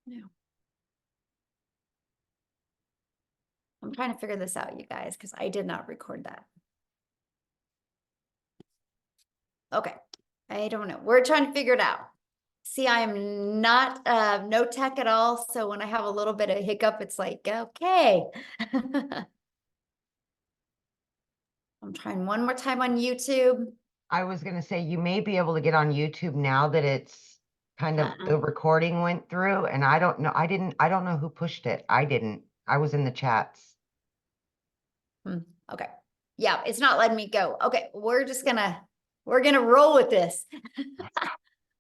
No. I'm trying to figure this out, you guys, because I did not record that. Okay, I don't know. We're trying to figure it out. See, I am not no tech at all. So when I have a little bit of hiccup, it's like, okay. I'm trying one more time on YouTube. I was going to say, you may be able to get on YouTube now that it's kind of the recording went through, and I don't know. I don't know who pushed it. I didn't. I was in the chats. Okay. Yeah, it's not letting me go. Okay, we're gonna roll with this.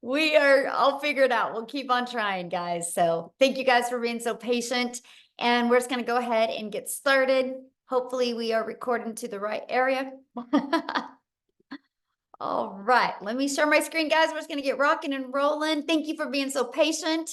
I'll figure it out. We'll keep on trying, guys. So thank you guys for being so patient. And we're just gonna go ahead and get started. Hopefully we are recording to the right area. All right, let me share my screen, guys. We're just gonna get rocking and rolling. Thank you for being so patient.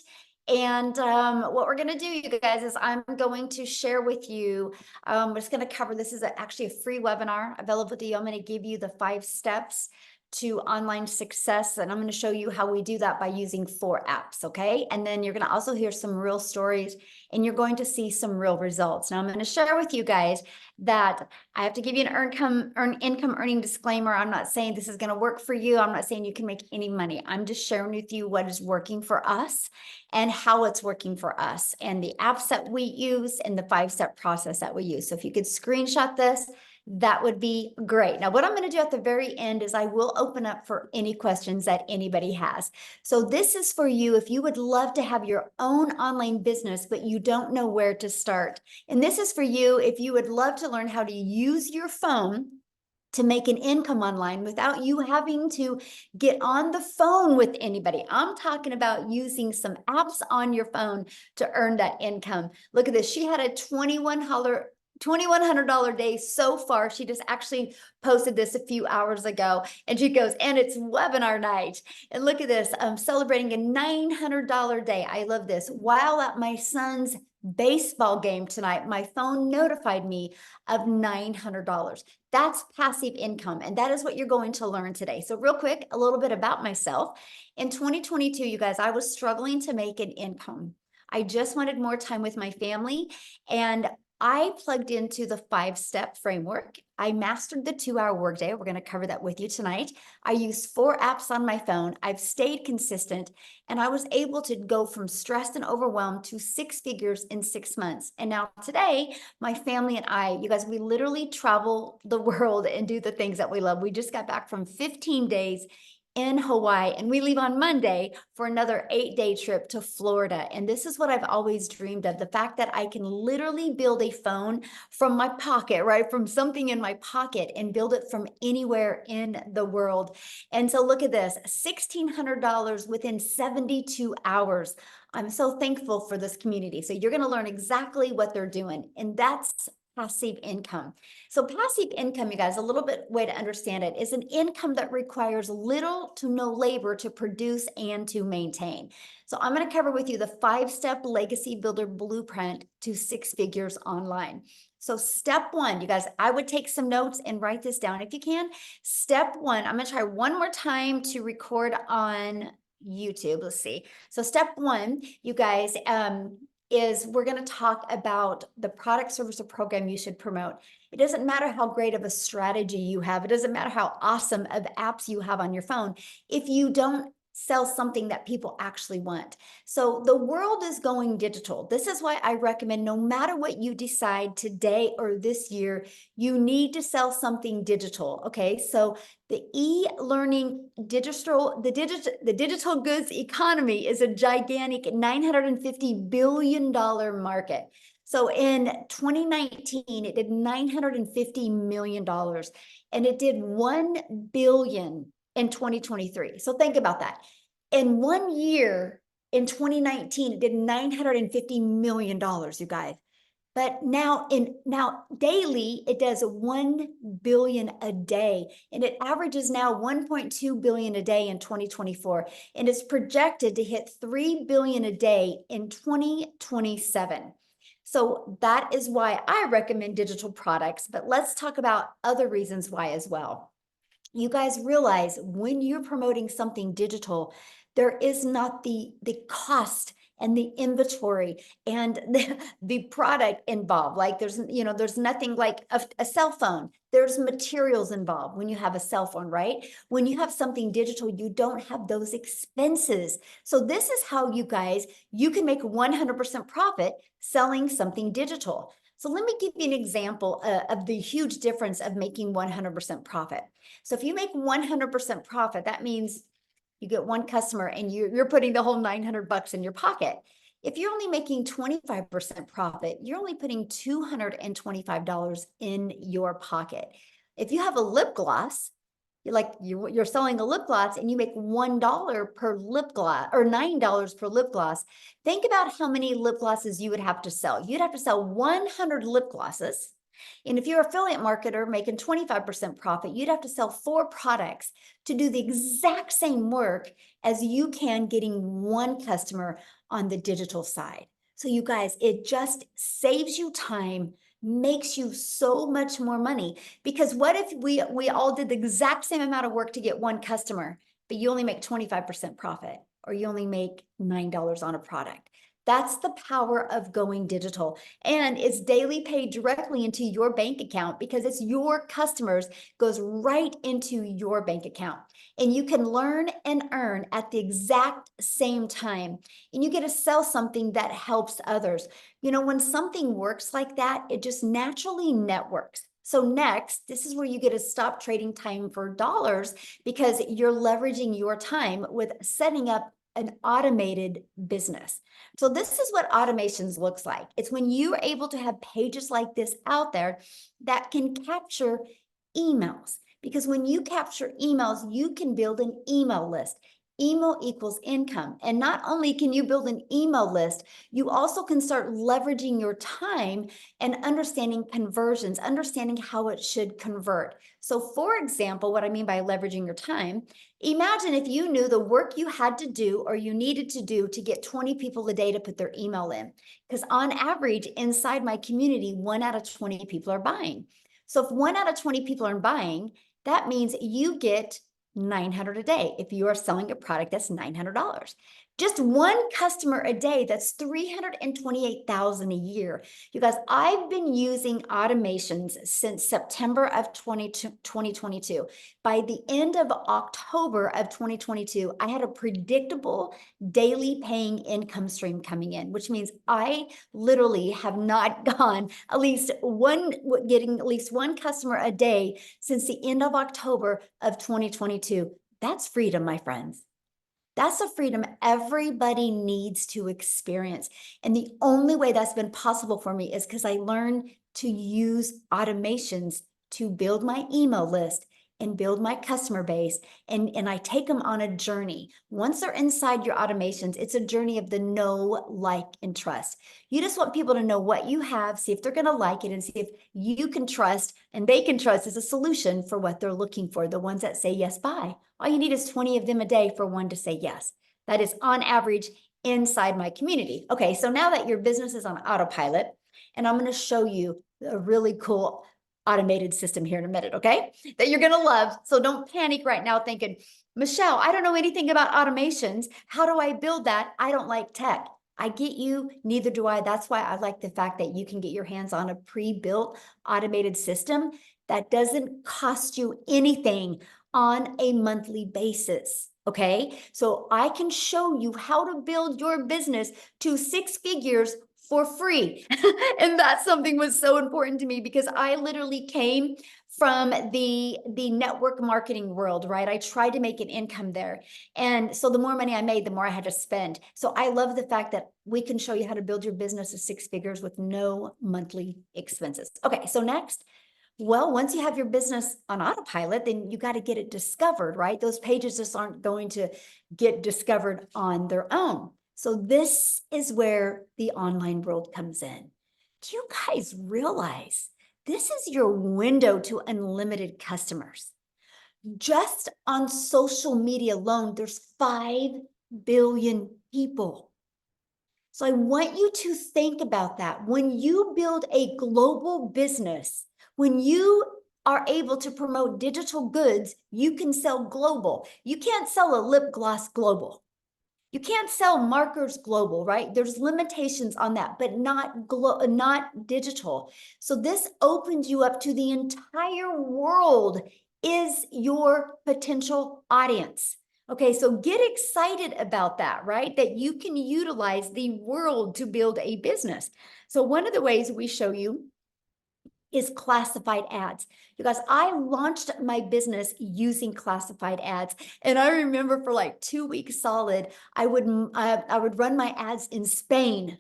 And what we're gonna do, you guys, is I'm going to share with you, we're just gonna cover, this is actually a free webinar available to you. I'm gonna give you the 5 steps to online success. And I'm going to show you how we do that by using 4 apps. Okay. And then you're going to also hear some real stories and you're going to see some real results. Now I'm going to share with you guys that I have to give you an income earning disclaimer. I'm not saying this is going to work for you. I'm not saying you can make any money. I'm just sharing with you what is working for us and how it's working for us and the apps that we use and the 5-step process that we use. So if you could screenshot this, that would be great. Now, what I'm going to do at the very end is I will open up for any questions that anybody has. So this is for you if you would love to have your own online business, but you don't know where to start. And this is for you if you would love to learn how to use your phone to make an income online without you having to get on the phone with anybody. I'm talking about using some apps on your phone to earn that income. Look at this. She had a $2,100 day so far. She just actually posted this a few hours ago and she goes, and it's webinar night. And look at this, I'm celebrating a $900 day. I love this. While at my son's baseball game tonight, my phone notified me of $900. That's passive income. And that is what you're going to learn today. So real quick, a little bit about myself. In 2022, you guys, I was struggling to make an income. I just wanted more time with my family and I plugged into the 5-step framework. I mastered the 2-hour workday. We're going to cover that with you tonight. I used 4 apps on my phone. I've stayed consistent and I was able to go from stressed and overwhelmed to 6 figures in 6 months. And now today, my family and I, you guys, we literally travel the world and do the things that we love. We just got back from 15 days in Hawaii, and we leave on Monday for another 8-day trip to Florida. And this is what I've always dreamed of, the fact that I can literally build a phone from my pocket, right? From something in my pocket and build it from anywhere in the world. And so look at this, $1,600 within 72 hours. I'm so thankful for this community. So you're going to learn exactly what they're doing. And that's passive income. So passive income, you guys, a little bit way to understand it is an income that requires little to no labor to produce and to maintain. So I'm going to cover with you the 5-step legacy builder blueprint to 6 figures online. So step 1, you guys, I would take some notes and write this down if you can. Step 1, I'm going to try one more time to record on YouTube. Let's see. So step 1, you guys, is we're going to talk about the product, service, or program you should promote. It doesn't matter how great of a strategy you have. It doesn't matter how awesome of apps you have on your phone. If you don't sell something that people actually want. So the world is going digital. This is why I recommend no matter what you decide today or this year, you need to sell something digital. Okay. So the e-learning the digital goods economy is a gigantic $950 billion market. So in 2019, it did $950 million and it did $1 billion in 2023. So think about that. In 1 year, in 2019, it did $950 million, you guys. But now daily, it does 1 billion a day. And it averages now 1.2 billion a day in 2024. And it's projected to hit 3 billion a day in 2027. So that is why I recommend digital products. But let's talk about other reasons why as well. You guys realize when you're promoting something digital, there is not the cost and the inventory and the product involved. Like there's nothing like a cell phone. There's materials involved when you have a cell phone, right? When you have something digital, you don't have those expenses. So this is how you can make 100% profit selling something digital. So let me give you an example of the huge difference of making 100% profit. So if you make 100% profit, that means you get one customer and you're putting the whole 900 bucks in your pocket. If you're only making 25% profit, you're only putting $225 in your pocket. If you have a lip gloss, you're selling a lip gloss and you make $1 per lip gloss or $9 per lip gloss. Think about how many lip glosses you would have to sell. You'd have to sell 100 lip glosses. And if you're an affiliate marketer making 25% profit, you'd have to sell 4 products to do the exact same work as you can getting one customer on the digital side. So you guys, it just saves you time, makes you so much more money. Because what if we all did the exact same amount of work to get one customer, but you only make 25% profit, or you only make $9 on a product? That's the power of going digital. And it's daily paid directly into your bank account because it's your customers, goes right into your bank account. And you can learn and earn at the exact same time. And you get to sell something that helps others. When something works like that, it just naturally networks. So next, this is where you get to stop trading time for dollars because you're leveraging your time with setting up an automated business. So this is what automations looks like. It's when you're able to have pages like this out there that can capture emails. Because when you capture emails, you can build an email list. Email equals income. And not only can you build an email list, you also can start leveraging your time and understanding conversions, understanding how it should convert. So for example, what I mean by leveraging your time, imagine if you knew the work you had to do or you needed to do to get 20 people a day to put their email in. Because on average, inside my community, 1 out of 20 people are buying. So if 1 out of 20 people are buying, that means you get 900 a day. If you are selling a product, that's $900. Just one customer a day, that's 328,000 a year. You guys, I've been using automations since September of 2022. By the end of October of 2022, I had a predictable daily paying income stream coming in, which means I literally have not gone getting at least one customer a day since the end of October of 2022. That's freedom, my friends. That's a freedom everybody needs to experience. And the only way that's been possible for me is because I learned to use automations to build my email list and build my customer base. And I take them on a journey. Once they're inside your automations, it's a journey of the know, like, and trust. You just want people to know what you have, see if they're going to like it, and see if you can trust and they can trust as a solution for what they're looking for, the ones that say yes, buy. All you need is 20 of them a day for one to say yes. That is on average inside my community. Okay, so now that your business is on autopilot, and I'm going to show you a really cool automated system here in a minute, okay? That you're going to love. So don't panic right now thinking, Michelle, I don't know anything about automations. How do I build that? I don't like tech. I get you, neither do I. That's why I like the fact that you can get your hands on a pre-built automated system that doesn't cost you anything on a monthly basis. Okay, so I can show you how to build your business to 6 figures for free. And that's something was so important to me because I literally came from the network marketing world, right? I tried to make an income there. And so the more money I made, the more I had to spend. So I love the fact that we can show you how to build your business to 6 figures with no monthly expenses. Okay, so next, well, once you have your business on autopilot, then you got to get it discovered, right? Those pages just aren't going to get discovered on their own. So this is where the online world comes in. Do you guys realize this is your window to unlimited customers? Just on social media alone, there's 5 billion people. So I want you to think about that. When you build a global business, when you are able to promote digital goods, you can sell global. You can't sell a lip gloss global. You can't sell markers global, right? There's limitations on that, but not digital. So this opens you up to the entire world is your potential audience. Okay, so get excited about that, right? That you can utilize the world to build a business. So one of the ways we show you is classified ads. You guys, I launched my business using classified ads. And I remember for like 2 weeks solid, I would run my ads in Spain.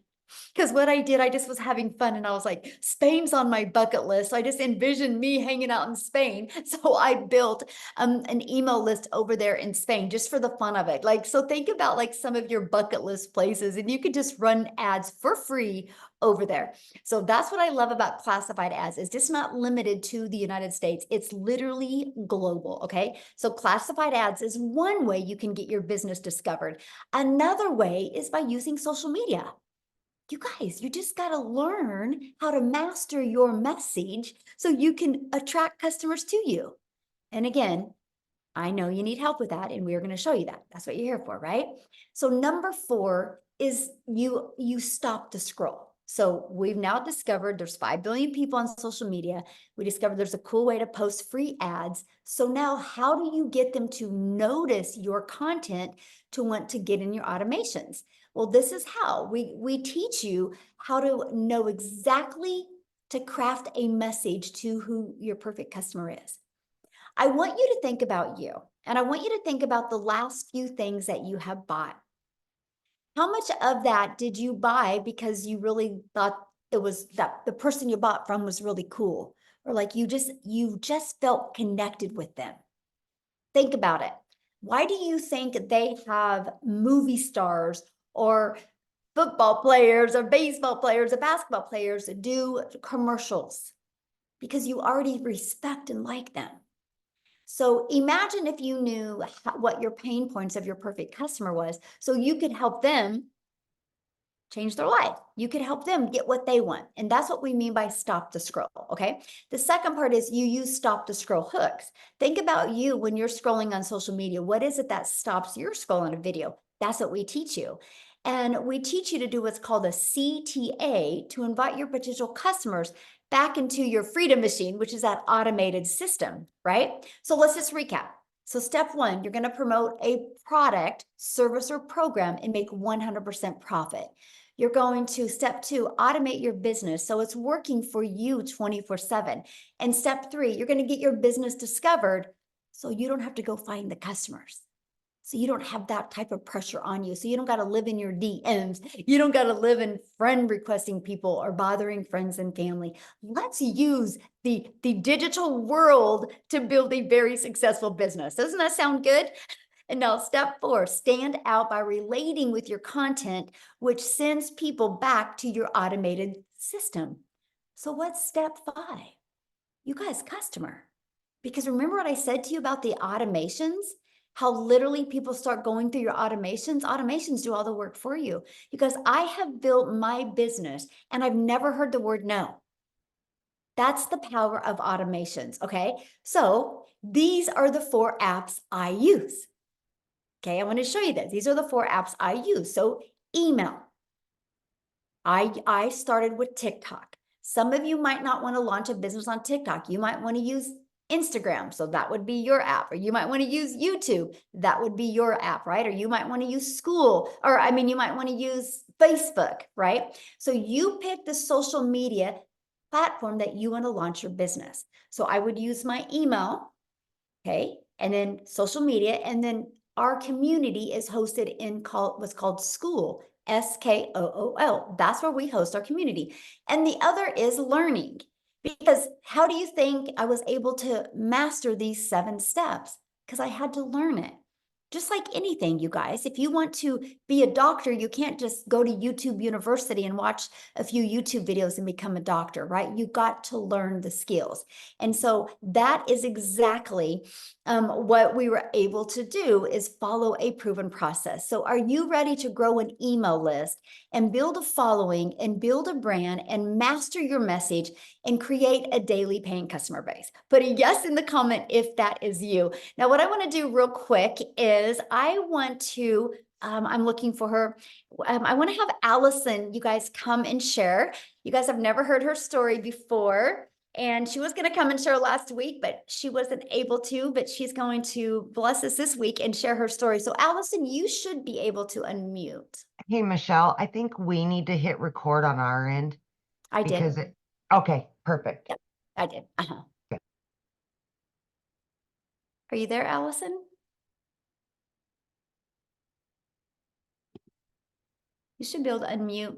Because what I did, I just was having fun and I was like, Spain's on my bucket list. So I just envisioned me hanging out in Spain. So I built an email list over there in Spain just for the fun of it. Like, so think about like some of your bucket list places and you could just run ads for free over there. So that's what I love about classified ads. It's just not limited to the United States. It's literally global, okay? So classified ads is one way you can get your business discovered. Another way is by using social media. You guys, you just got to learn how to master your message so you can attract customers to you. And again, I know you need help with that, and we are going to show you that. That's what you're here for, right? So number 4 is you stop the scroll. So we've now discovered there's 5 billion people on social media. We discovered there's a cool way to post free ads. So now how do you get them to notice your content to want to get in your automations? Well, this is how we teach you how to know exactly to craft a message to who your perfect customer is. I want you to think about you, and I want you to think about the last few things that you have bought. How much of that did you buy because you really thought it was that the person you bought from was really cool, or like you just felt connected with them? Think about it. Why do you think they have movie stars or football players or baseball players or basketball players do commercials? Because you already respect and like them. So imagine if you knew what your pain points of your perfect customer was, so you could help them change their life. You could help them get what they want. And that's what we mean by stop the scroll. Okay. The second part is you use stop the scroll hooks. Think about you when you're scrolling on social media. What is it that stops your scrolling a video? That's what we teach you. And we teach you to do what's called a CTA to invite your potential customers back into your freedom machine, which is that automated system, right? So let's just recap. So step 1, you're going to promote a product, service, or program and make 100% profit. You're going to step 2, automate your business so it's working for you 24/7. And step 3, you're going to get your business discovered so you don't have to go find the customers. So you don't have that type of pressure on you. So you don't got to live in your DMs. You don't got to live in friend requesting people or bothering friends and family. Let's use the digital world to build a very successful business. Doesn't that sound good? And now step 4, stand out by relating with your content, which sends people back to your automated system. So what's step 5? You guys, customer. Because remember what I said to you about the automations? How literally people start going through your automations. Automations do all the work for you. Because I have built my business and I've never heard the word no. That's the power of automations, okay? So these are the 4 apps I use. Okay, I want to show you this. These are the 4 apps I use. So email. I started with TikTok. Some of you might not want to launch a business on TikTok. You might want to use Instagram. So that would be your app. Or you might want to use YouTube. That would be your app, right? Or you might want to use school. Or I mean, you might want to use Facebook, right? So you pick the social media platform that you want to launch your business. So I would use my email, okay? And then social media. And then our community is hosted in what's called School, SKOOL. That's where we host our community. And the other is learning. Because how do you think I was able to master these 7 steps? Because I had to learn it. Just like anything, you guys, if you want to be a doctor, you can't just go to YouTube University and watch a few YouTube videos and become a doctor, right? You got to learn the skills. And so that is exactly what we were able to do is follow a proven process. So are you ready to grow an email list and build a following and build a brand and master your message and create a daily paying customer base? Put a yes in the comment if that is you. Now, what I want to do real quick is I want to I'm looking for her. I want to have Allison, you guys come and share. You guys have never heard her story before. And she was going to come and share last week, but she wasn't able to, but she's going to bless us this week and share her story. So Allison, you should be able to unmute. Hey, Michelle, I think we need to hit record on our end I because did. okay, perfect. Yep, I did. Okay. Are you there, Allison? You should be able to unmute.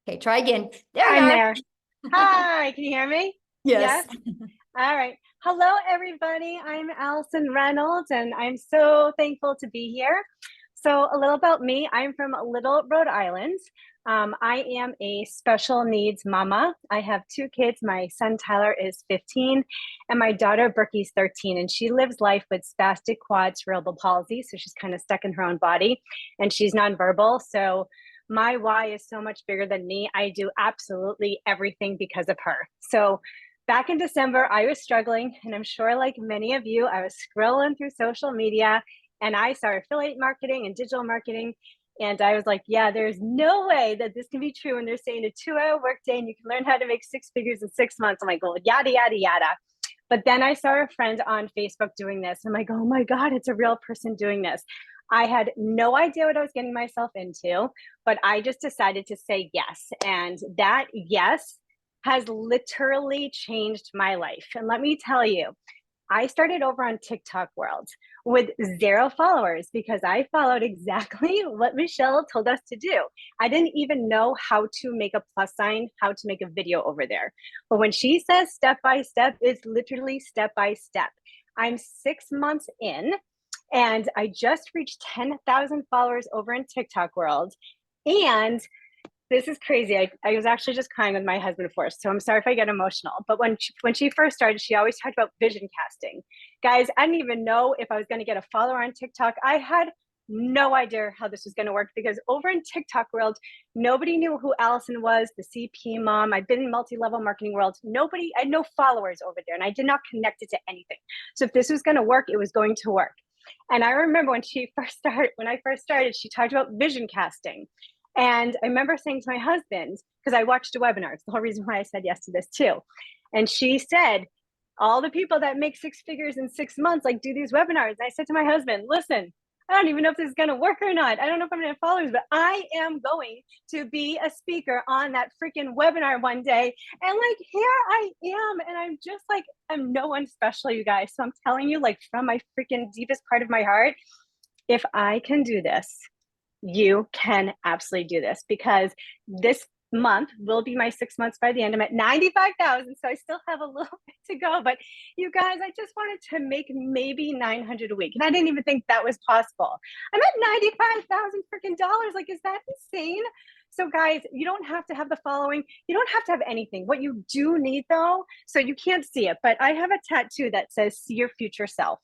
Okay, try again. There you I'm are. there. Hi, can you hear me? Yes. All right. Hello, everybody. I'm Allison Reynolds, and I'm so thankful to be here. So, a little about me. I'm from Little, Rhode Island. I am a special needs mama. I have 2 kids. My son Tyler is 15, and my daughter Berkey's 13. And she lives life with spastic quad cerebral palsy. So she's kind of stuck in her own body, and she's nonverbal. So my why is so much bigger than me. I do absolutely everything because of her. So back in December, I was struggling, and I'm sure like many of you, I was scrolling through social media and I saw affiliate marketing and digital marketing. And I was like, yeah, there's no way that this can be true. And they're saying a 2-hour workday and you can learn how to make 6 figures in 6 months. I'm like, well, yada, yada, yada. But then I saw a friend on Facebook doing this. I'm like, oh my God, it's a real person doing this. I had no idea what I was getting myself into, but I just decided to say yes. And that yes has literally changed my life. And let me tell you, I started over on TikTok World with 0 followers because I followed exactly what Michelle told us to do. I didn't even know how to make a plus sign, how to make a video over there. But when she says step by step, it's literally step by step. I'm 6 months in and I just reached 10,000 followers over in TikTok World. And this is crazy. I was actually just crying with my husband first, so I'm sorry if I get emotional. But when she first started, she always talked about vision casting. Guys, I didn't even know if I was going to get a follower on TikTok. I had no idea how this was going to work because over in TikTok world, nobody knew who Allison was, the CP mom. I've been in multi-level marketing world. I had no followers over there, and I did not connect it to anything. So if this was going to work, it was going to work. And I remember when I first started, she talked about vision casting. And I remember saying to my husband, because I watched a webinar, it's the whole reason why I said yes to this too. And she said, all the people that make 6 figures in 6 months, like do these webinars. And I said to my husband, listen, I don't even know if this is going to work or not. I don't know if I'm going to have followers, but I am going to be a speaker on that freaking webinar one day. And like, here I am. And I'm just like, I'm no one special, you guys. So I'm telling you, like, from my freaking deepest part of my heart, if I can do this, you can absolutely do this, because this month will be my 6 months by the end. I'm at 95,000, so I still have a little bit to go. But you guys, I just wanted to make maybe 900 a week, and I didn't even think that was possible. I'm at 95,000 freaking dollars. Like, is that insane? So guys, you don't have to have the following. You don't have to have anything. What you do need though, so you can't see it, but I have a tattoo that says, see your future self.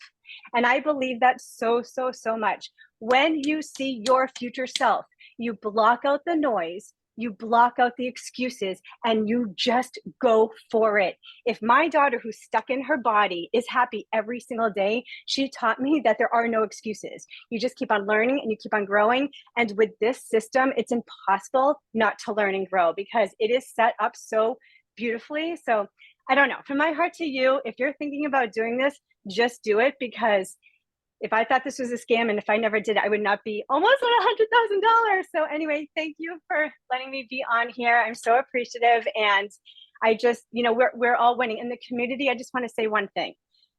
And I believe that so, so, so much. When you see your future self, you block out the noise, you block out the excuses, and you just go for it. If my daughter, who's stuck in her body, is happy every single day, she taught me that there are no excuses. You just keep on learning and you keep on growing. And with this system, it's impossible not to learn and grow because it is set up so beautifully. So I don't know, from my heart to you, if you're thinking about doing this, just do it, because if I thought this was a scam and if I never did it, I would not be almost at $100,000. So anyway, thank you for letting me be on here. I'm so appreciative. And I just, we're all winning. In the community, I just want to say one thing.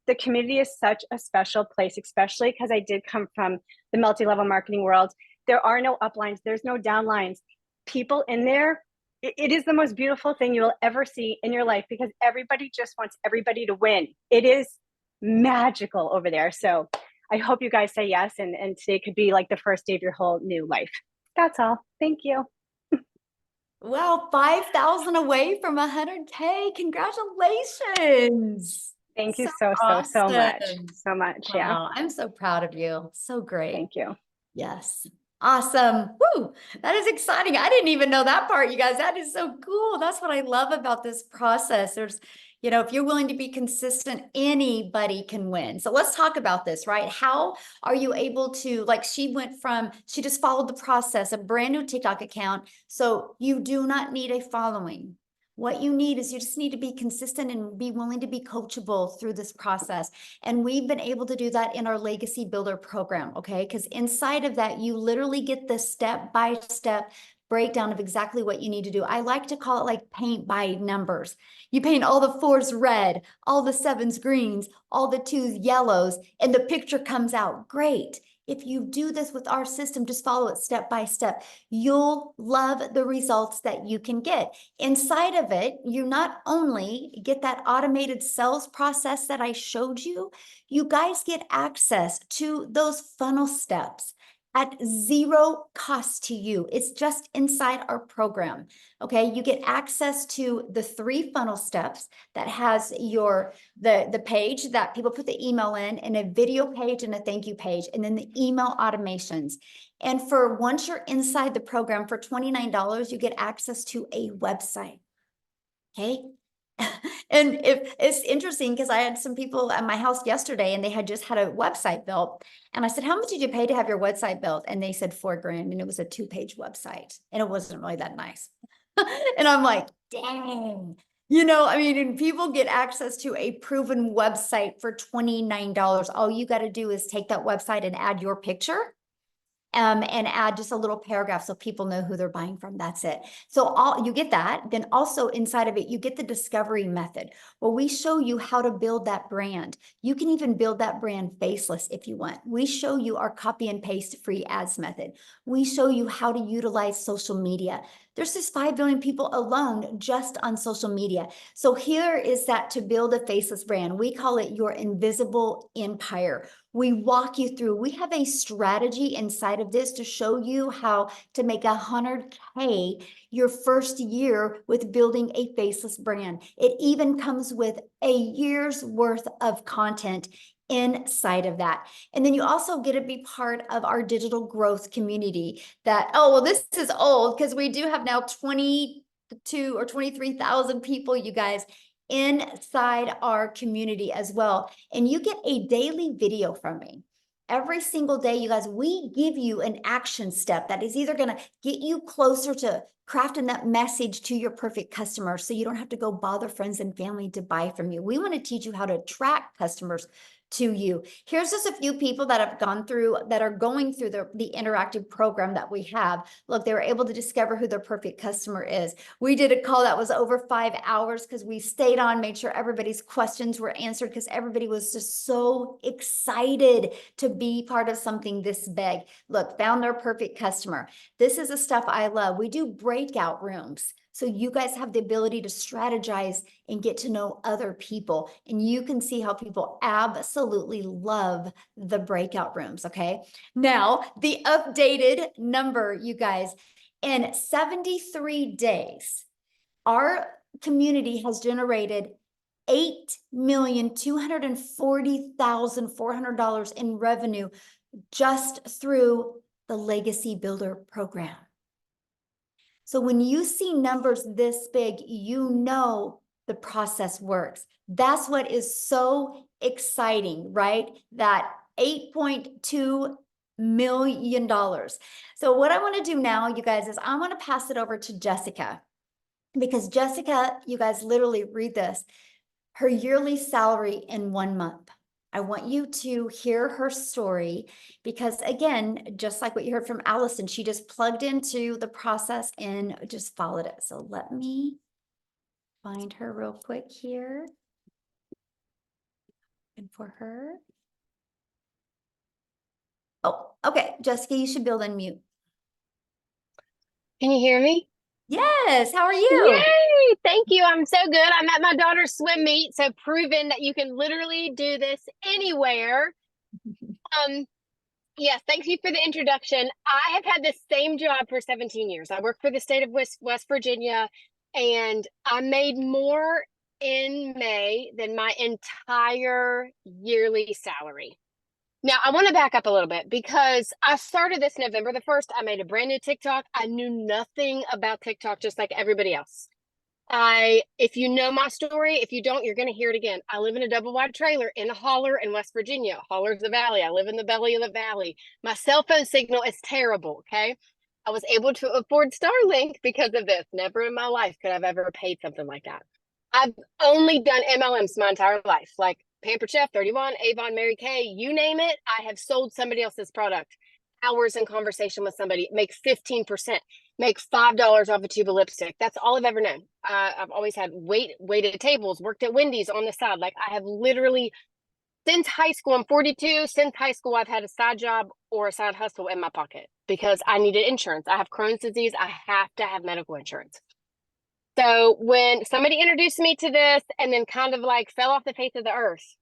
The community is such a special place, especially because I did come from the multi-level marketing world. There are no uplines. There's no downlines. People in there, it is the most beautiful thing you will ever see in your life, because everybody just wants everybody to win. It is magical over there. So I hope you guys say yes, and today could be like the first day of your whole new life. That's all. Thank you. Well, 5,000 away from 100K. Congratulations. Thank you so much. So much. Yeah. Wow, I'm so proud of you. So great. Thank you. Yes. Awesome. Woo. That is exciting. I didn't even know that part, you guys. That is so cool. That's what I love about this process. There's, You know, if you're willing to be consistent, anybody can win. So let's talk about this, right? How are you able to, like, she just followed the process, a brand new TikTok account. So you do not need a following. What you need is you just need to be consistent and be willing to be coachable through this process. And we've been able to do that in our Legacy Builder program, okay? Because inside of that, you literally get the step-by-step breakdown of exactly what you need to do. I like to call it like paint by numbers. You paint all the 4s red, all the 7s greens, all the 2s yellows, and the picture comes out great. If you do this with our system, just follow it step by step. You'll love the results that you can get. Inside of it, you not only get that automated sales process that I showed you, you guys get access to those funnel steps at zero cost to you. It's just inside our program. Okay, you get access to the 3 funnel steps that has the page that people put the email in, and a video page and a thank you page, and then the email automations. And for once you're inside the program for $29, you get access to a website. Okay. And if it's interesting because I had some people at my house yesterday and they had just had a website built. And I said, how much did you pay to have your website built? And they said $4,000, and it was a 2-page website and it wasn't really that nice. And I'm like, dang, you know, I mean, and people get access to a proven website for $29. All you got to do is take that website and add your picture. And add just a little paragraph so people know who they're buying from. That's it. So you get that. Then also inside of it, you get the discovery method where we show you how to build that brand. You can even build that brand faceless if you want. We show you our copy and paste free ads method. We show you how to utilize social media. There's just 5 billion people alone just on social media. So here is that to build a faceless brand. We call it your invisible empire. We walk you through. We have a strategy inside of this to show you how to make 100K your first year with building a faceless brand. It even comes with a year's worth of content inside of that. And then you also get to be part of our digital growth community that, oh, well, this is old because we do have now 22 or 23,000 people, you guys, inside our community as well. And you get a daily video from me. Every single day, you guys, we give you an action step that is either going to get you closer to crafting that message to your perfect customer so you don't have to go bother friends and family to buy from you. We want to teach you how to attract customers to you. Here's just a few people that have gone through, that are going through the interactive program that we have. Look, they were able to discover who their perfect customer is. We did a call that was over 5 hours because we stayed on, made sure everybody's questions were answered because everybody was just so excited to be part of something this big. Look, found their perfect customer. This is the stuff I love. We do breakout rooms. So you guys have the ability to strategize and get to know other people. And you can see how people absolutely love the breakout rooms, okay? Now, the updated number, you guys, in 73 days, our community has generated $8,240,400 in revenue just through the Legacy Builder program. So when you see numbers this big, you know the process works. That's what is so exciting, right? That $8.2 million. So what I want to do now, you guys, is I want to pass it over to Jessica, because Jessica, you guys, literally read this, her yearly salary in 1 month. I want you to hear her story because, again, just like what you heard from Allison, she just plugged into the process and just followed it. So let me find her real quick here. And for her. Oh, okay. Jessica, you should build unmute. Can you hear me? Yes. How are you? Yay! Thank you. I'm so good. I'm at my daughter's swim meet, so proving that you can literally do this anywhere. Yes, thank you for the introduction. I have had the same job for 17 years. I work for the state of West Virginia, and I made more in May than my entire yearly salary. Now, I want to back up a little bit because I started this November the 1st. I made a brand new TikTok. I knew nothing about TikTok, just like everybody else. If you know my story, if you don't, you're going to hear it again. I live in a double wide trailer in a holler in West Virginia. Holler's the valley. I live in the belly of the valley. My cell phone signal is terrible. Okay. I was able to afford Starlink because of this. Never in my life could I've ever paid something like that. I've only done MLMs my entire life, like Pampered Chef, 31, Avon, Mary Kay, you name it. I have sold somebody else's product. Hours in conversation with somebody, make 15%, make $5 off a tube of lipstick. That's all I've ever known. I've always had waited tables, worked at Wendy's on the side. Like I have literally, since high school, I'm 42. Since high school, I've had a side job or a side hustle in my pocket because I needed insurance. I have Crohn's disease. I have to have medical insurance. So when somebody introduced me to this and then kind of like fell off the face of the earth,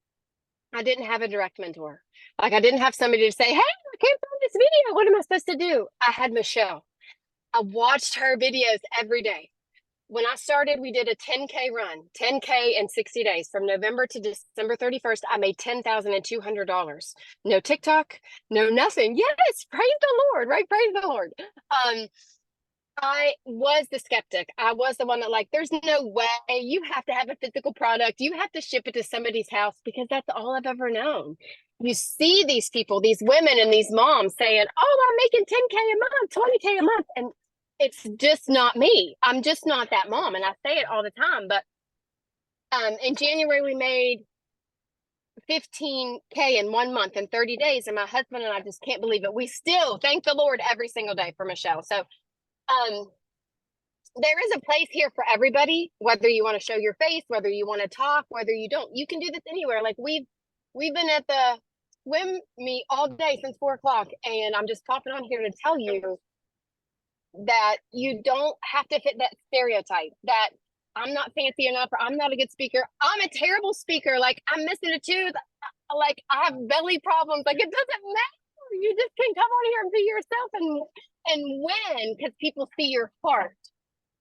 I didn't have a direct mentor. Like I didn't have somebody to say, hey, I came from this video. What am I supposed to do? I had Michelle. I watched her videos every day. When I started, we did a 10K run, 10K in 60 days. From November to December 31st, I made $10,200. No TikTok, no nothing. Yes, praise the Lord, right? Praise the Lord. I was the skeptic. I was the one that like, there's no way you have to have a physical product. You have to ship it to somebody's house because that's all I've ever known. You see these people, these women and these moms saying, oh, I'm making 10K a month, 20K a month. And it's just not me. I'm just not that mom. And I say it all the time. But in January, we made 15K in 1 month in 30 days. And my husband and I just can't believe it. We still thank the Lord every single day for Michelle. So there is a place here for everybody, whether you want to show your face, whether you want to talk, whether you don't. You can do this anywhere. Like we've been at the swim meet all day since 4 o'clock, and I'm just popping on here to tell you that you don't have to fit that stereotype that I'm not fancy enough or I'm not a good speaker. I'm a terrible speaker. Like I'm missing a tooth. Like I have belly problems. Like it doesn't matter. You just can come on here and be yourself and win because people see your heart.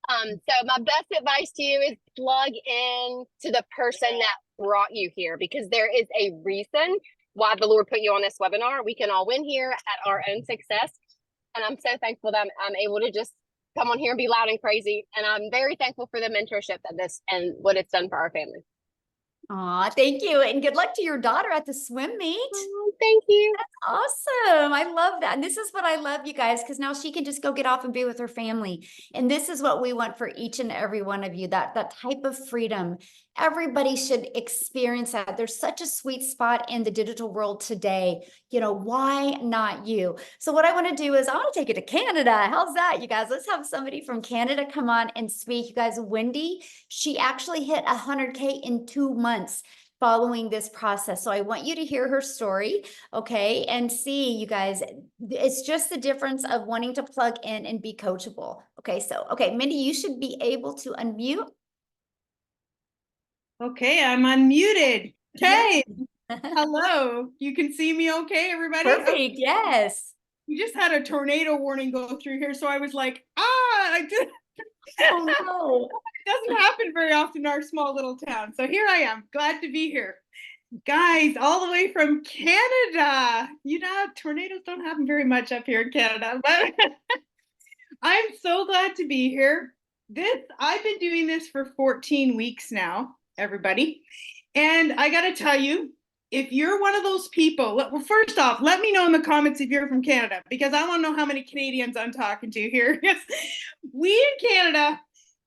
So my best advice to you is plug in to the person that brought you here because there is a reason why the Lord put you on this webinar. We can all win here at our own success. And I'm so thankful that I'm able to just come on here and be loud and crazy. And I'm very thankful for the mentorship that this and what it's done for our family. Aw, thank you. And good luck to your daughter at the swim meet. Oh, thank you. That's awesome. I love that. And this is what I love, you guys, because now she can just go get off and be with her family. And this is what we want for each and every one of you, that type of freedom. Everybody should experience that. There's such a sweet spot in the digital world today. You know, why not you? So what I want to do is I want to take it to Canada. How's that, you guys? Let's have somebody from Canada come on and speak. You guys, Wendy, she actually hit 100K in 2 months following this process. So I want you to hear her story, okay, and see, you guys, it's just the difference of wanting to plug in and be coachable. Okay, so, okay, Mindy, you should be able to unmute. Okay, I'm unmuted. Okay. Hello. You can see me okay, everybody? Perfect, Okay. yes. We just had a tornado warning go through here, so I was like, I did. Oh, no. It doesn't happen very often in our small little town. So here I am, glad to be here. Guys, all the way from Canada. You know, tornadoes don't happen very much up here in Canada, but I'm so glad to be here. I've been doing this for 14 weeks now, everybody. And I got to tell you, if you're one of those people, well, first off, let me know in the comments if you're from Canada, because I want to know how many Canadians I'm talking to here. We in Canada,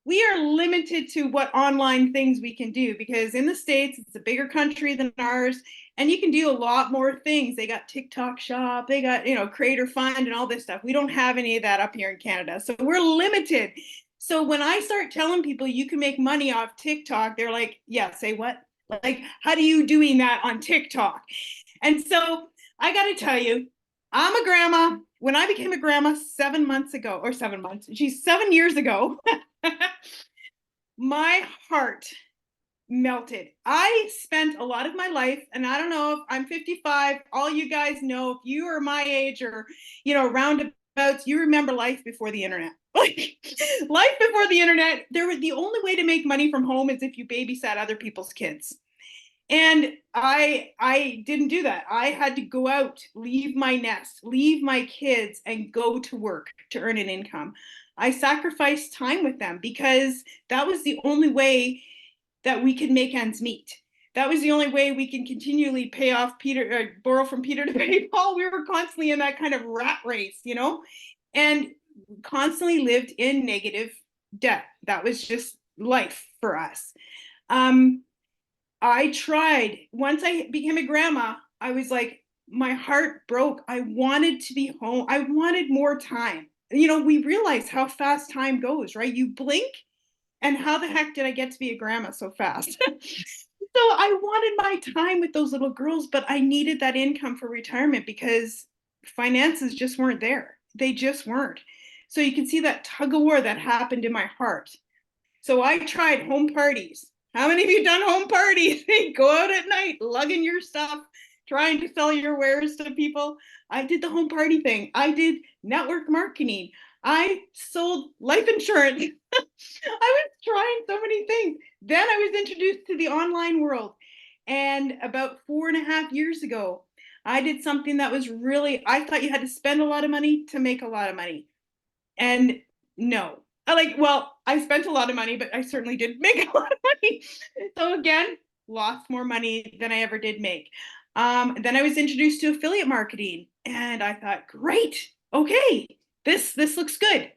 we are limited to what online things we can do, because in the States, it's a bigger country than ours, and you can do a lot more things. They got TikTok Shop, they got, Creator Fund and all this stuff. We don't have any of that up here in Canada. So we're limited. So when I start telling people you can make money off TikTok, they're like, yeah, say what? Like, how do you doing that on TikTok? And so I got to tell you, I'm a grandma. When I became a grandma 7 months ago, or 7 months, 7 years ago, my heart melted. I spent a lot of my life, and I don't know if I'm 55, all you guys know, if you are my age or, roundabouts, you remember life before the internet. Like life before the internet, the only way to make money from home is if you babysat other people's kids. And I didn't do that. I had to go out, leave my nest, leave my kids, and go to work to earn an income. I sacrificed time with them because that was the only way that we could make ends meet. That was the only way we can continually pay off Peter, or borrow from Peter to pay Paul. We were constantly in that kind of rat race, you know, and constantly lived in negative debt. That was just life for us. I tried. Once I became a grandma, I was like, my heart broke. I wanted to be home. I wanted more time. You know, we realize how fast time goes, right? You blink, and how the heck did I get to be a grandma so fast? So I wanted my time with those little girls, but I needed that income for retirement because finances just weren't there. They just weren't. So you can see that tug of war that happened in my heart. So I tried home parties. How many of you done home parties? Go out at night, lugging your stuff, trying to sell your wares to people. I did the home party thing. I did network marketing. I sold life insurance. I was trying so many things. Then I was introduced to the online world. And about 4.5 years ago, I did something that was really, I thought you had to spend a lot of money to make a lot of money. And no, I spent a lot of money, but I certainly did make a lot of money. So again, lost more money than I ever did make. Then I was introduced to affiliate marketing, and I thought, great, okay, this looks good.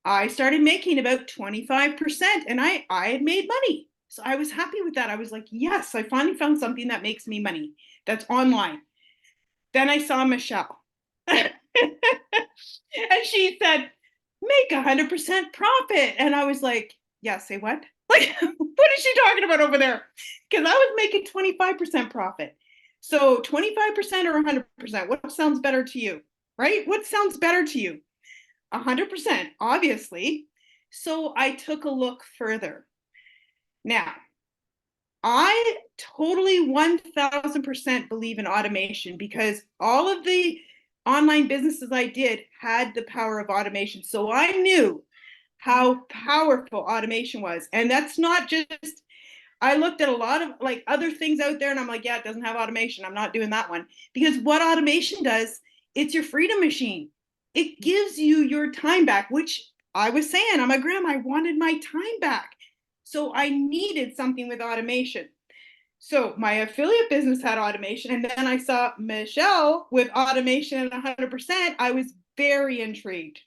I started making about 25%, and I had made money. So I was happy with that. I was like, yes, I finally found something that makes me money that's online. Then I saw Michelle. And she said, make 100% profit. And I was like, yeah, say what? Like, what is she talking about over there? Because I was making 25% profit. So 25% or 100%, what sounds better to you, right? What sounds better to you? 100%, obviously. So I took a look further. Now, I totally 1000% believe in automation because all of the online businesses I did had the power of automation. So I knew how powerful automation was. And that's not just, I looked at a lot of like other things out there and I'm like, yeah, it doesn't have automation. I'm not doing that one. Because what automation does, it's your freedom machine. It gives you your time back, which I was saying, I'm a grandma, I wanted my time back. So I needed something with automation. So my affiliate business had automation. And then I saw Michelle with automation at 100%. I was very intrigued.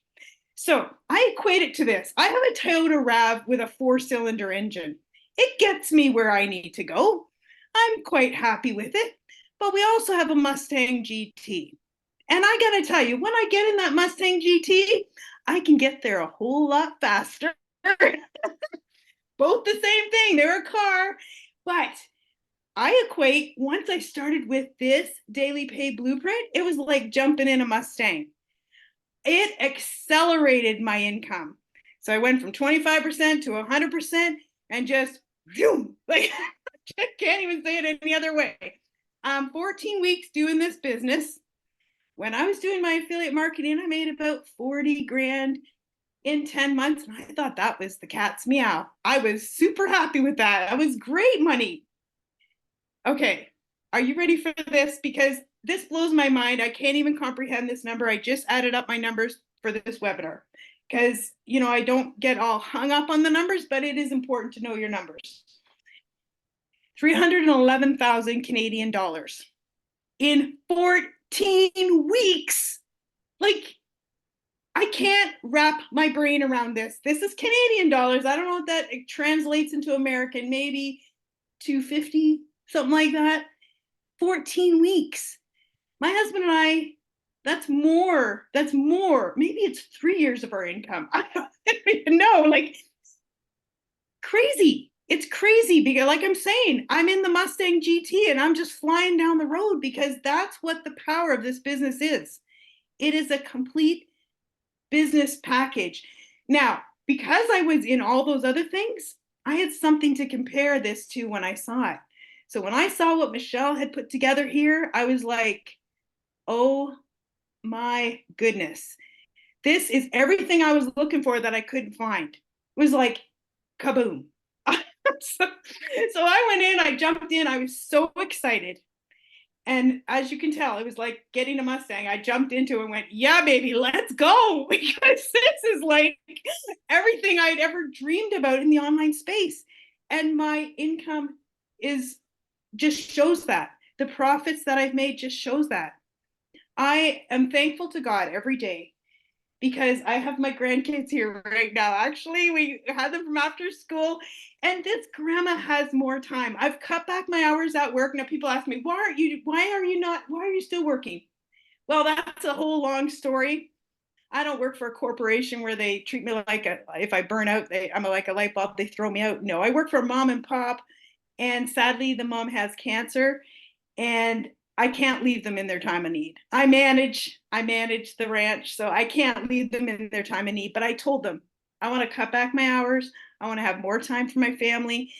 So I equate it to this. I have a Toyota RAV with a 4-cylinder engine. It gets me where I need to go. I'm quite happy with it. But we also have a Mustang GT. And I got to tell you, when I get in that Mustang GT, I can get there a whole lot faster. Both the same thing. They're a car. But I equate, once I started with this daily pay blueprint, it was like jumping in a Mustang. It accelerated my income. So I went from 25% to 100% and just, boom, like, I can't even say it any other way. 14 weeks doing this business. When I was doing my affiliate marketing, I made about 40 grand in 10 months. And I thought that was the cat's meow. I was super happy with that. That was great money. Okay, are you ready for this? Because this blows my mind. I can't even comprehend this number. I just added up my numbers for this webinar because, you know, I don't get all hung up on the numbers, but it is important to know your numbers. 311,000 Canadian dollars in 14 weeks. Like, I can't wrap my brain around this. This is Canadian dollars. I don't know what that translates into American, maybe 250, something like that. 14 weeks. My husband and I, that's more. Maybe it's 3 years of our income. I don't even know. Like, crazy. It's crazy because, like I'm saying, I'm in the Mustang GT and I'm just flying down the road because that's what the power of this business is. It is a complete business package. Now, because I was in all those other things, I had something to compare this to when I saw it. So when I saw what Michelle had put together here, I was like, oh my goodness. This is everything I was looking for that I couldn't find. It was like, kaboom. So I went in, I jumped in, I was so excited. And as you can tell, it was like getting a Mustang. I jumped into it and went, yeah, baby, let's go. Because this is like everything I'd ever dreamed about in the online space. And my income is just shows that. The profits that I've made just shows that. I am thankful to God every day because I have my grandkids here right now. Actually, we had them from after school, and this grandma has more time. I've cut back my hours at work. Now people ask me, why are you still working? Well, that's a whole long story. I don't work for a corporation where they treat me like if I burn out, I'm like a light bulb, they throw me out. No, I work for mom and pop, and sadly the mom has cancer, and I can't leave them in their time of need. I manage the ranch, so I can't leave them in their time of need. But I told them I want to cut back my hours. I want to have more time for my family.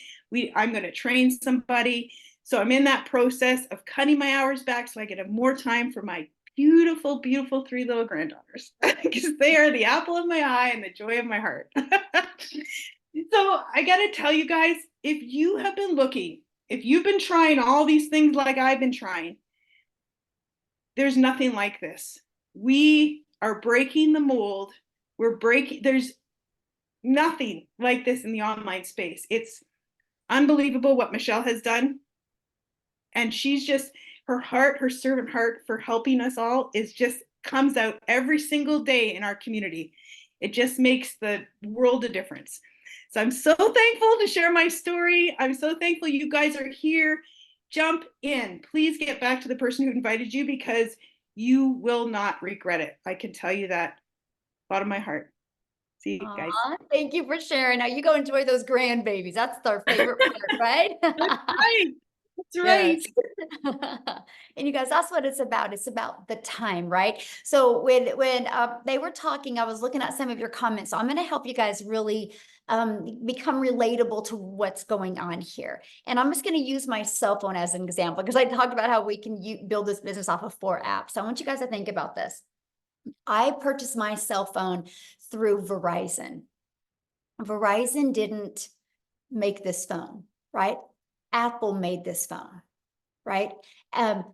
I'm going to train somebody. So I'm in that process of cutting my hours back so I can have more time for my beautiful, beautiful 3 little granddaughters because they are the apple of my eye and the joy of my heart. So I got to tell you guys, if you have been looking, if you've been trying all these things like I've been trying, there's nothing like this. We are breaking the mold. There's nothing like this in the online space. It's unbelievable what Michelle has done. And she's just, her heart, her servant heart for helping us all is just comes out every single day in our community. It just makes the world a difference. So I'm so thankful to share my story. I'm so thankful you guys are here. Jump in. Please get back to the person who invited you because you will not regret it. I can tell you that, bottom of my heart. See you guys. Thank you for sharing. Now you go enjoy those grandbabies. That's our favorite part, right? That's right. That's right. Yes. And you guys, that's what it's about. It's about the time, right? So when they were talking, I was looking at some of your comments. So I'm going to help you guys really become relatable to what's going on here. And I'm just going to use my cell phone as an example because I talked about how we can build this business off of 4 apps. So I want you guys to think about this. I purchased my cell phone through Verizon. Verizon didn't make this phone, right? Apple made this phone, right?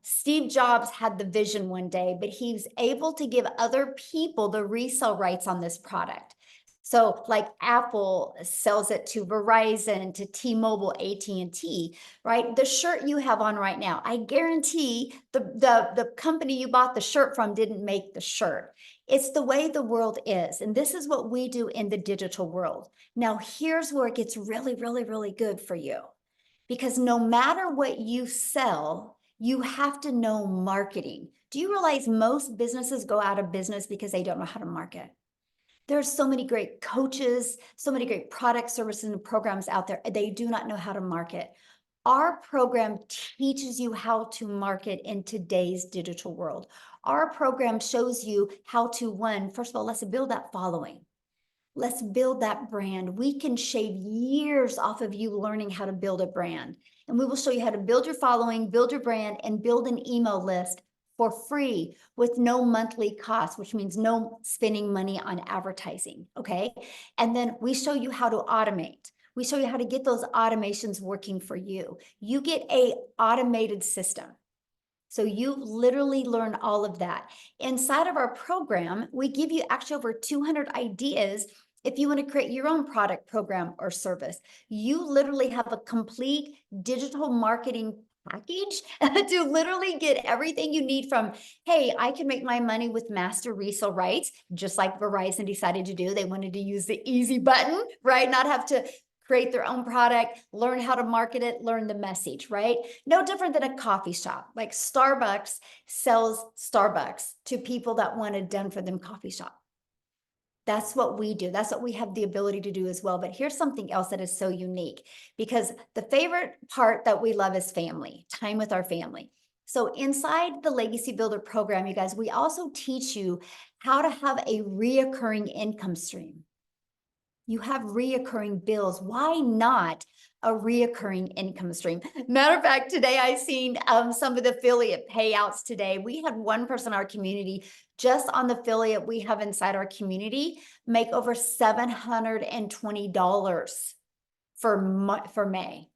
Steve Jobs had the vision one day, but he was able to give other people the resale rights on this product. So like Apple sells it to Verizon, to T-Mobile, AT&T, right? The shirt you have on right now, I guarantee the company you bought the shirt from didn't make the shirt. It's the way the world is. And this is what we do in the digital world. Now, here's where it gets really, really, really good for you. Because no matter what you sell, you have to know marketing. Do you realize most businesses go out of business because they don't know how to market? There's so many great coaches, so many great products, services, and programs out there. They do not know how to market. Our program teaches you how to market in today's digital world. Our program shows you how to, first of all, let's build that following. Let's build that brand. We can shave years off of you learning how to build a brand. And we will show you how to build your following, build your brand, and build an email list for free with no monthly cost, which means no spending money on advertising, okay? And then we show you how to automate. We show you how to get those automations working for you. You get a automated system. So you literally learn all of that. Inside of our program, we give you actually over 200 ideas if you want to create your own product, program, or service. You literally have a complete digital marketing package to literally get everything you need from, hey, I can make my money with master resale rights, just like Verizon decided to do. They wanted to use the easy button, right? Not have to create their own product, learn how to market it, learn the message, right? No different than a coffee shop. Like Starbucks sells Starbucks to people that want a done for them coffee shop. That's what we do. That's what we have the ability to do as well. But here's something else that is so unique, because the favorite part that we love is family, time with our family. So inside the Legacy Builder program, you guys, we also teach you how to have a reoccurring income stream. You have reoccurring bills. Why not a reoccurring income stream? Matter of fact, today I seen some of the affiliate payouts today. We had one person in our community, just on the affiliate we have inside our community, make over $720 for May.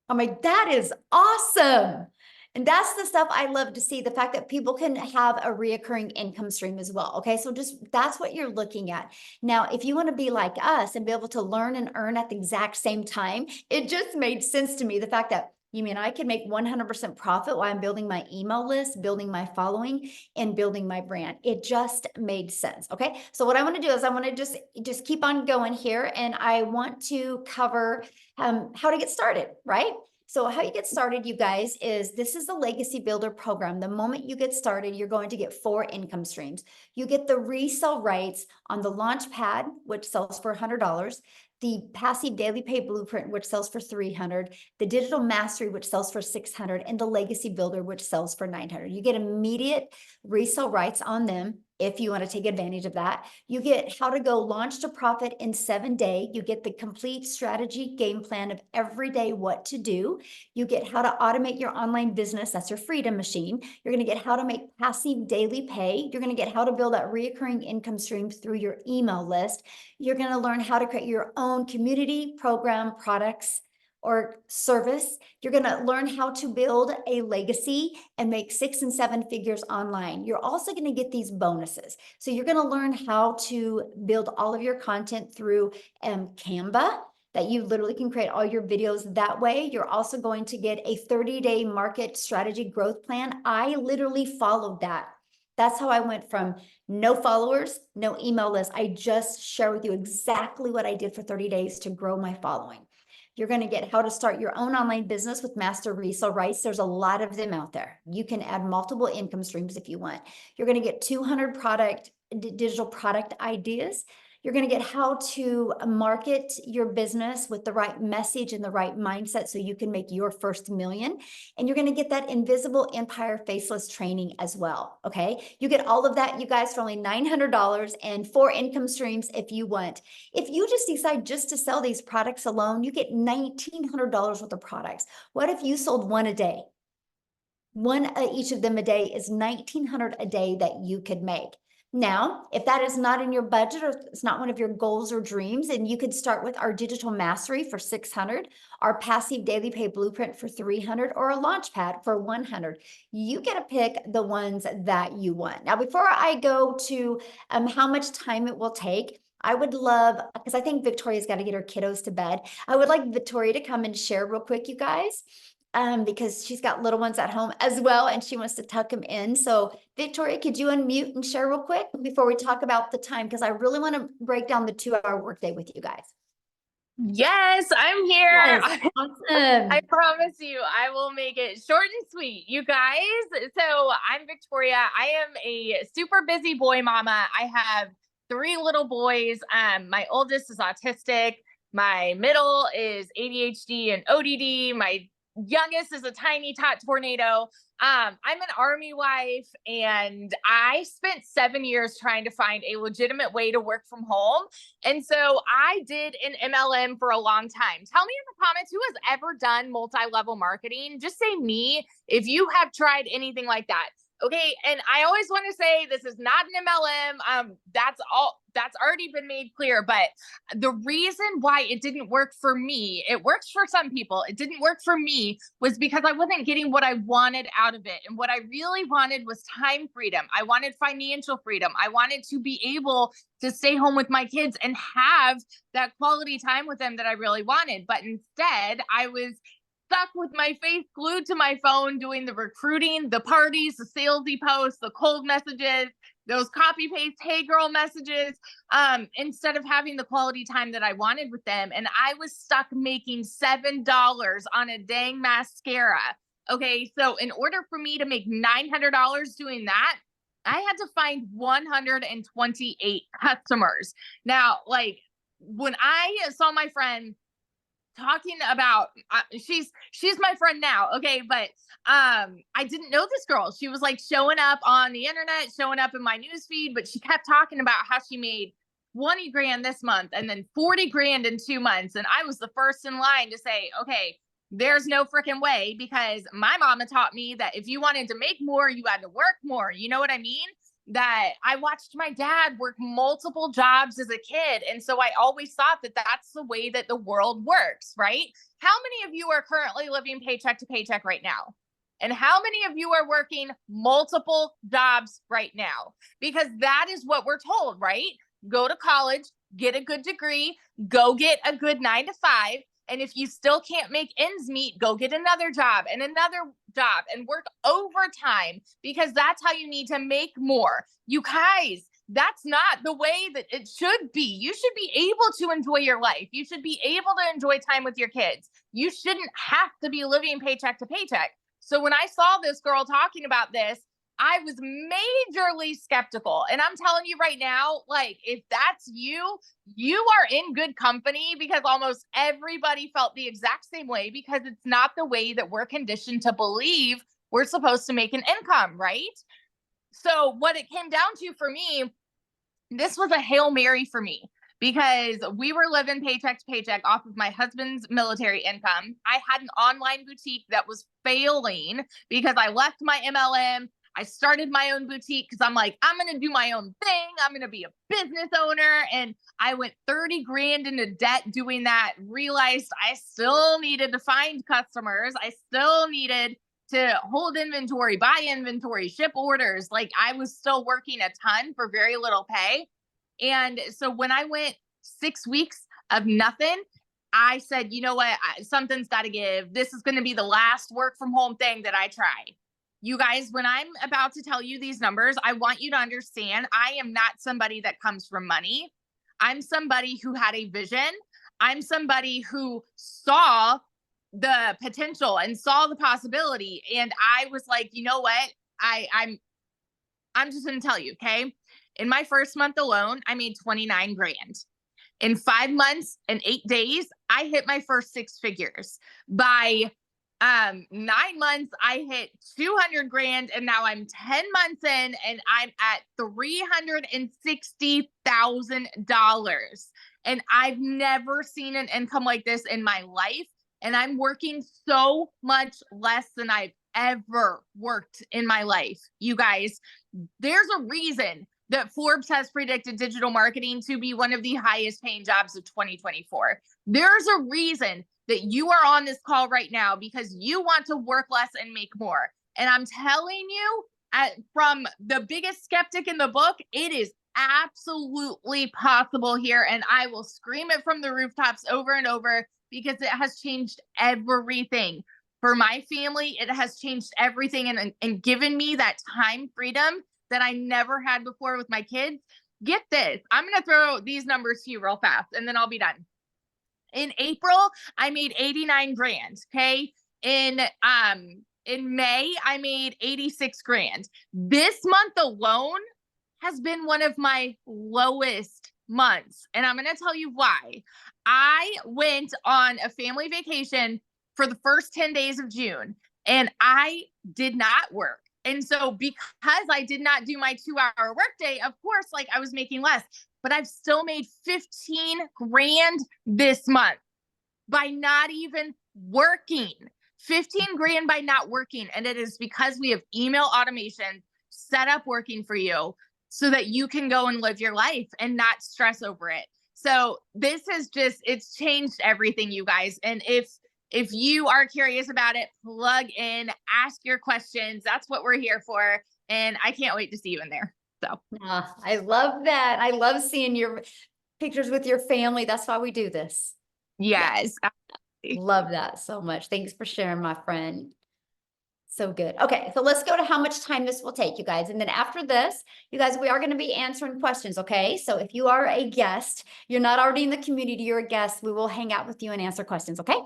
I'm like, that is awesome. And that's the stuff I love to see, the fact that people can have a reoccurring income stream as well. Okay. So just that's what you're looking at. Now, if you want to be like us and be able to learn and earn at the exact same time, it just made sense to me. The fact that you mean I can make 100% profit while I'm building my email list, building my following, and building my brand. It just made sense. Okay. So what I want to do is I want to just keep on going here, and I want to cover how to get started, right? So how you get started, you guys, is this is the Legacy Builder program. The moment you get started, you're going to get 4 income streams. You get the resale rights on the launch pad, which sells for $100, the passive daily pay blueprint, which sells for $300, the digital mastery, which sells for $600, and the Legacy Builder, which sells for $900. You get immediate resale rights on them if you want to take advantage of that. You get how to go launch to profit in 7 days. You get the complete strategy game plan of every day what to do. You get how to automate your online business. That's your freedom machine. You're going to get how to make passive daily pay. You're going to get how to build that reoccurring income stream through your email list. You're going to learn how to create your own community, program, products, or service. You're going to learn how to build a legacy and make 6 and 7 figures online. You're also going to get these bonuses. So you're going to learn how to build all of your content through Canva, that you literally can create all your videos that way. You're also going to get a 30-day market strategy growth plan. I literally followed that. That's how I went from no followers, no email list. I just share with you exactly what I did for 30 days to grow my following. You're going to get how to start your own online business with master resale rights. There's a lot of them out there. You can add multiple income streams if you want. You're going to get 200 digital product ideas. You're going to get how to market your business with the right message and the right mindset so you can make your first million. And you're going to get that invisible empire faceless training as well. Okay. You get all of that, you guys, for only $900 and 4 income streams if you want. If you just decide just to sell these products alone, you get $1,900 worth of products. What if you sold one a day? One each of them a day is $1,900 a day that you could make. Now, if that is not in your budget or it's not one of your goals or dreams, and you could start with our digital mastery for $600, our passive daily pay blueprint for $300, or a launch pad for $100. You get to pick the ones that you want. Now, before I go to how much time it will take, I would love, because I think Victoria's got to get her kiddos to bed. I would like Victoria to come and share real quick, you guys. Because she's got little ones at home as well, and she wants to tuck them in. So Victoria, could you unmute and share real quick before we talk about the time? Because I really want to break down the 2-hour workday with you guys. Yes, I'm here. Yes, awesome. I promise you, I will make it short and sweet, you guys. So I'm Victoria. I am a super busy boy mama. I have 3 little boys. My oldest is autistic. My middle is ADHD and ODD. My youngest is a tiny tot tornado. I'm an army wife, and I spent 7 years trying to find a legitimate way to work from home. And so I did an MLM for a long time. Tell me in the comments who has ever done multi-level marketing. Just say me if you have tried anything like that. Okay. And I always want to say this is not an MLM. That's already been made clear. But the reason why it didn't work for me, it works for some people, it didn't work for me, was because I wasn't getting what I wanted out of it. And what I really wanted was time freedom. I wanted financial freedom. I wanted to be able to stay home with my kids and have that quality time with them that I really wanted. But instead, I was stuck with my face glued to my phone, doing the recruiting, the parties, the salesy posts, the cold messages, those copy paste, hey girl messages, instead of having the quality time that I wanted with them. And I was stuck making $7 on a dang mascara. Okay. So in order for me to make $900 doing that, I had to find 128 customers. Now, like when I saw my friend talking about she's my friend now, okay, but I didn't know this girl. She was like showing up on the internet, showing up in my newsfeed, but she kept talking about how she made 20 grand this month and then 40 grand in 2 months. And I was the first in line to say, okay, there's no freaking way, because my mama taught me that if you wanted to make more, you had to work more. You know what I mean? That I watched my dad work multiple jobs as a kid. And so I always thought that that's the way that the world works, right? How many of you are currently living paycheck to paycheck right now? And how many of you are working multiple jobs right now? Because that is what we're told, right? Go to college, get a good degree, go get a good 9 to 5. And if you still can't make ends meet, go get another job and work overtime, because that's how you need to make more. You guys, that's not the way that it should be. You should be able to enjoy your life. You should be able to enjoy time with your kids. You shouldn't have to be living paycheck to paycheck. So when I saw this girl talking about this, I was majorly skeptical. And I'm telling you right now, like, if that's you, you are in good company, because almost everybody felt the exact same way, because it's not the way that we're conditioned to believe we're supposed to make an income, right? So what it came down to for me, this was a Hail Mary for me, because we were living paycheck to paycheck off of my husband's military income. I had an online boutique that was failing because I left my MLM. I started my own boutique because I'm like, I'm going to do my own thing. I'm going to be a business owner. And I went 30 grand into debt doing that, realized I still needed to find customers. I still needed to hold inventory, buy inventory, ship orders. Like, I was still working a ton for very little pay. And so when I went 6 weeks of nothing, I said, you know what? Something's got to give. This is going to be the last work from home thing that I try. You guys, when I'm about to tell you these numbers, I want you to understand I am not somebody that comes from money. I'm somebody who had a vision. I'm somebody who saw the potential and saw the possibility. And I was like, you know what? I'm just going to tell you, okay? In my first month alone, I made 29 grand. In 5 months and 8 days, I hit my first 6 figures. By 9 months, I hit 200 grand, and now I'm 10 months in and I'm at $360,000. And I've never seen an income like this in my life. And I'm working so much less than I've ever worked in my life. You guys, there's a reason that Forbes has predicted digital marketing to be one of the highest paying jobs of 2024. There's a reason that you are on this call right now, because you want to work less and make more. And I'm telling you, from the biggest skeptic in the book, it is absolutely possible here. And I will scream it from the rooftops over and over, because it has changed everything. For my family, it has changed everything and given me that time freedom that I never had before with my kids. Get this. I'm going to throw these numbers to you real fast, and then I'll be done. In April, I made 89 grand. Okay. In May, I made 86 grand. This month alone has been one of my lowest months. And I'm going to tell you why. I went on a family vacation for the first 10 days of June, and I did not work. And so because I did not do my 2-hour workday, of course, like, I was making less, but I've still made 15 grand this month by not even working. 15 grand by not working. And it is because we have email automation set up working for you so that you can go and live your life and not stress over it. So this is just, it's changed everything, you guys. And if you are curious about it, plug in, ask your questions. That's what we're here for. And I can't wait to see you in there. So I love that. I love seeing your pictures with your family. That's why we do this. yes. Love that so much. Thanks for sharing, my friend. So good. Okay, so let's go to how much time this will take, you guys. And then after this, you guys, we are going to be answering questions, okay? So if you are a guest, you're not already in the community, you're a guest, we will hang out with you and answer questions, okay?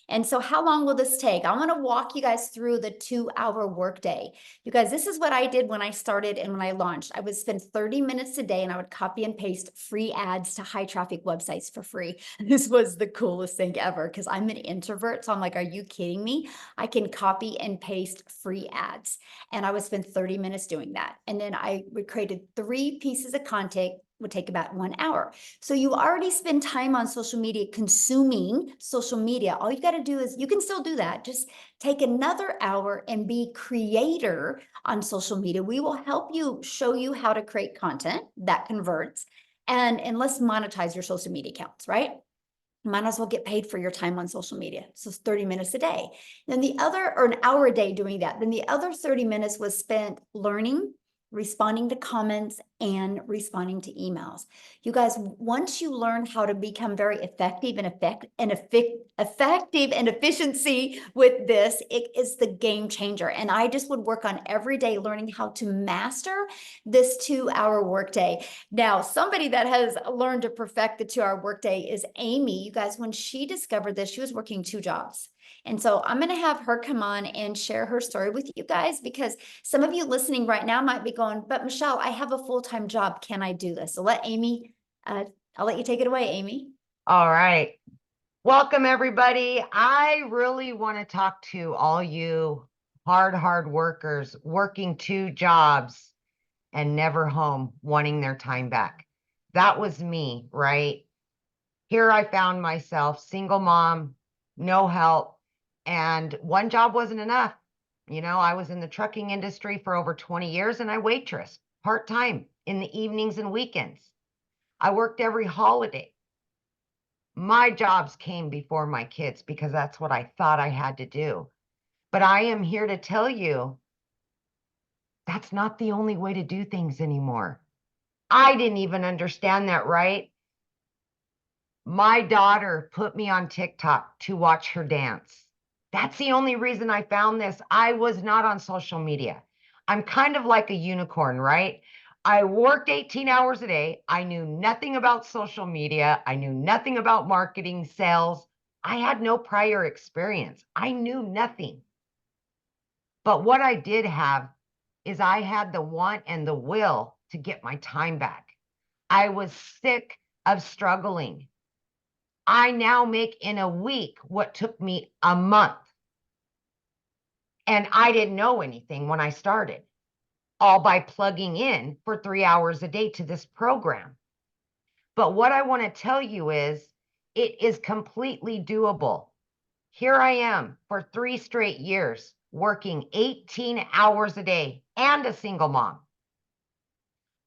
And so how long will this take? I want to walk you guys through the 2-hour workday. You guys, this is what I did when I started and when I launched. I would spend 30 minutes a day and I would copy and paste free ads to high traffic websites for free. This was the coolest thing ever because I'm an introvert. So I'm like, are you kidding me? I can copy and paste free ads. And I would spend 30 minutes doing that. And then I created 3 pieces of content, would take about 1 hour. So you already spend time on social media, consuming social media. All you got to do is, you can still do that. Just take another hour and be creator on social media. We will help you, show you how to create content that converts, and let's monetize your social media accounts, right? might as well get paid for your time on social media. So it's 30 minutes a day. Then the other, or an hour a day doing that. Then the other 30 minutes was spent learning, responding to comments, and responding to emails. You guys, once you learn how to become very effective and efficiency with this, it is the game changer. And I just would work on every day learning how to master this 2-hour workday. Now, somebody that has learned to perfect the 2-hour workday is Amy. You guys, when she discovered this, she was working 2 jobs. And so I'm going to have her come on and share her story with you guys, because some of you listening right now might be going, but Michelle, I have a full-time job. Can I do this? So let Amy, I'll let you take it away, Amy. All right. Welcome, everybody. I really want to talk to all you hard workers working 2 jobs and never home, wanting their time back. That was me, right? Here I found myself, single mom, no help, and 1 job wasn't enough. You know, I was in the trucking industry for over 20 years and I waitressed part-time in the evenings and weekends. I worked every holiday. My jobs came before my kids because that's what I thought I had to do. But I am here to tell you that's not the only way to do things anymore. I didn't even understand that, right? My daughter put me on TikTok to watch her dance. That's the only reason I found this. I was not on social media. I'm kind of like a unicorn, right? I worked 18 hours a day. I knew nothing about social media. I knew nothing about marketing, sales. I had no prior experience. I knew nothing. But what I did have is I had the want and the will to get my time back. I was sick of struggling. I now make in a week what took me a month. And I didn't know anything when I started, all by plugging in for 3 hours a day to this program. But what I want to tell you is it is completely doable. Here I am for 3 straight years, working 18 hours a day and a single mom.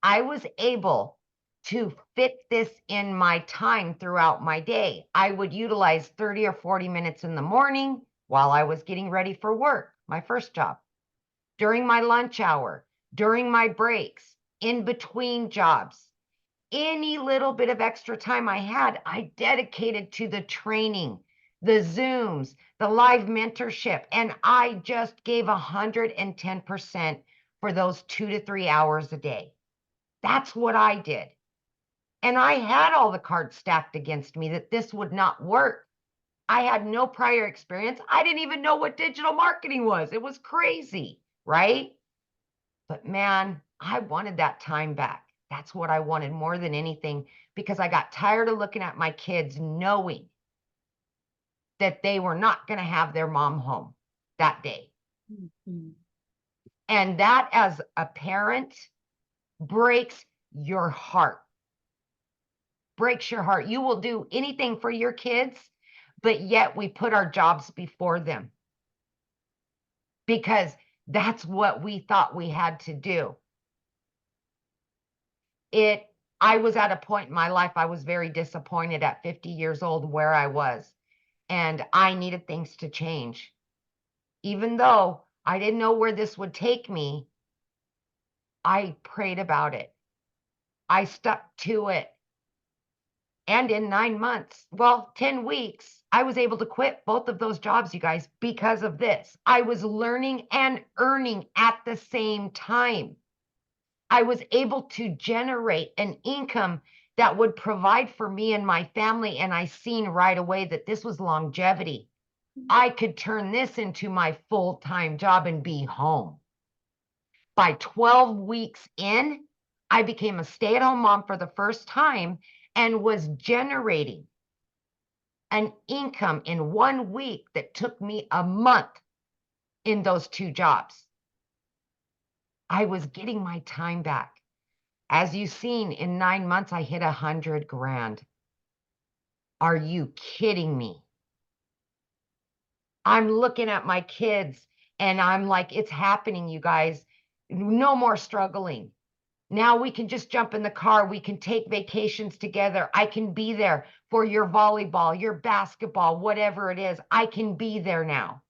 I was able to fit this in my time throughout my day. I would utilize 30 or 40 minutes in the morning while I was getting ready for work, my first job, during my lunch hour, during my breaks, in between jobs. Any little bit of extra time I had, I dedicated to the training, the Zooms, the live mentorship, and I just gave 110% for those 2 to 3 hours a day. That's what I did. And I had all the cards stacked against me that this would not work. I had no prior experience. I didn't even know what digital marketing was. It was crazy, right? But man, I wanted that time back. That's what I wanted more than anything, because I got tired of looking at my kids knowing that they were not going to have their mom home that day. Mm-hmm. And that, as a parent, breaks your heart. Breaks your heart. You will do anything for your kids, but yet we put our jobs before them because that's what we thought we had to do. I was at a point in my life, I was very disappointed at 50 years old where I was, and I needed things to change. Even though I didn't know where this would take me, I prayed about it. I stuck to it. And in 9 months, 10 weeks, I was able to quit both of those jobs, you guys, because of this. I was learning and earning at the same time. I was able to generate an income that would provide for me and my family. And I seen right away that this was longevity. I could turn this into my full-time job and be home. By 12 weeks in, I became a stay-at-home mom for the first time and was generating an income in 1 week that took me a month in those 2 jobs. I was getting my time back. As you've seen, in 9 months, I hit 100 grand. Are you kidding me? I'm looking at my kids and I'm like, it's happening, you guys. No more struggling. Now we can just jump in the car. We can take vacations together. I can be there for your volleyball, your basketball, whatever it is. I can be there now.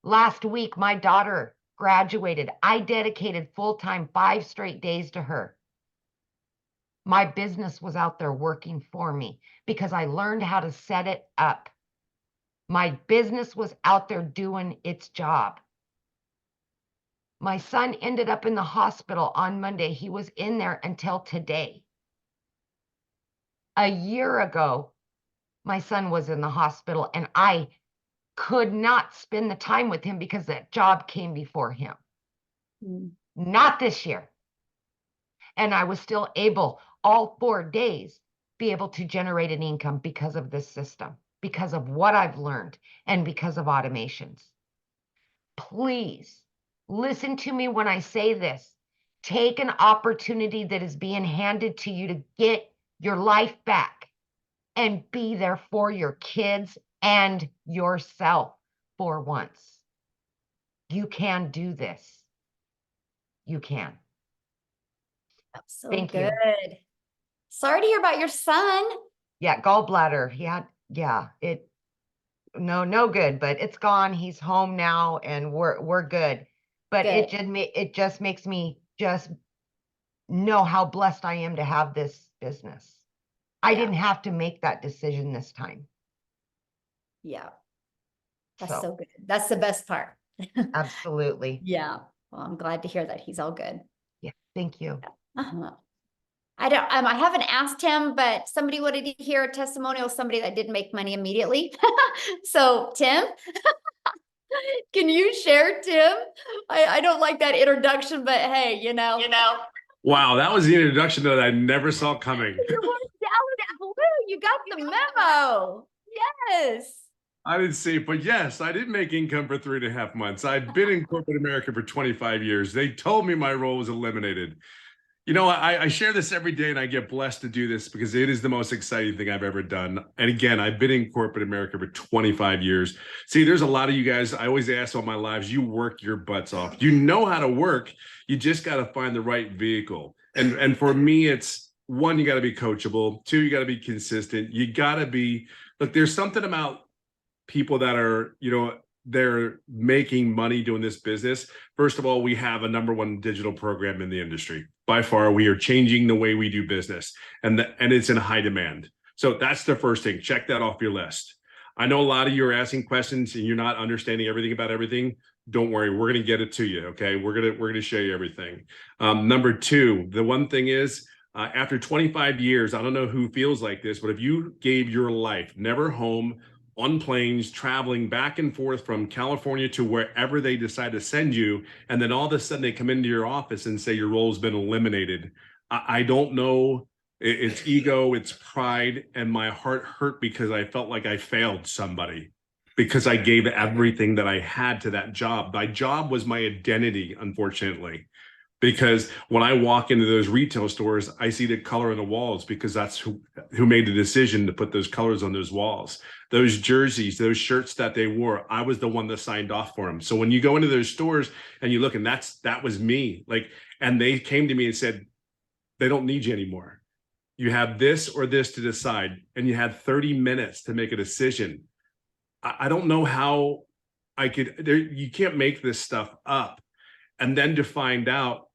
Last week, my daughter graduated. I dedicated full-time 5 straight days to her. My business was out there working for me because I learned how to set it up. My business was out there doing its job. My son ended up in the hospital on Monday. He was in there until today. A year ago, my son was in the hospital and I could not spend the time with him because that job came before him. Not this year. And I was still able, all 4 days, be able to generate an income because of this system, because of what I've learned, and because of automations. Please listen to me when I say this. Take an opportunity that is being handed to you to get your life back and be there for your kids and yourself for once. You can do this. You can. That's so Thank you. good. Sorry to hear about your son. Yeah, gallbladder. He had, yeah, no good, but it's gone. He's home now and we're good. But Good. it just makes me just know how blessed I am to have this business. I Yeah. didn't have to make that decision this time. Yeah. That's so good. That's the best part. Absolutely. Yeah. Well, I'm glad to hear that he's all good. Yeah, thank you. Uh-huh. I haven't asked him, but somebody wanted to hear a testimonial of somebody that didn't make money immediately. So Tim, can you share, Tim? I don't like that introduction, but hey, you know. Wow, that was the introduction that I never saw coming. You were out of blue. You got the memo. Yes. I didn't see it, but yes, I did make income for 3.5 months. I've been in corporate America for 25 years. They told me my role was eliminated. You know, I share this every day and I get blessed to do this because it is the most exciting thing I've ever done. And again, I've been in corporate America for 25 years. See, there's a lot of you guys, I always ask all my lives, you work your butts off. You know how to work. You just got to find the right vehicle. And for me, it's one, you got to be coachable. Two, you got to be consistent. You got to be, look, there's something about people that are, you know, they're making money doing this business. First of all, we have a #1 digital program in the industry. By far, we are changing the way we do business, and it's in high demand. So that's the first thing. Check that off your list. I know a lot of you are asking questions and you're not understanding everything about everything. Don't worry, we're going to get it to you. Okay, we're going to show you everything. Number two, the one thing is, after 25 years, I don't know who feels like this, but if you gave your life never home, on planes, traveling back and forth from California to wherever they decide to send you, and then all of a sudden they come into your office and say your role's been eliminated. I don't know. It's ego, it's pride, and my heart hurt because I felt like I failed somebody because I gave everything that I had to that job. My job was my identity, unfortunately. Because when I walk into those retail stores, I see the color on the walls because that's who made the decision to put those colors on those walls. Those jerseys, those shirts that they wore, I was the one that signed off for them. So when you go into those stores and you look, and that was me. Like, and they came to me and said, they don't need you anymore. You have this or this to decide, and you had 30 minutes to make a decision. I don't know how I could. You can't make this stuff up, and then to find out.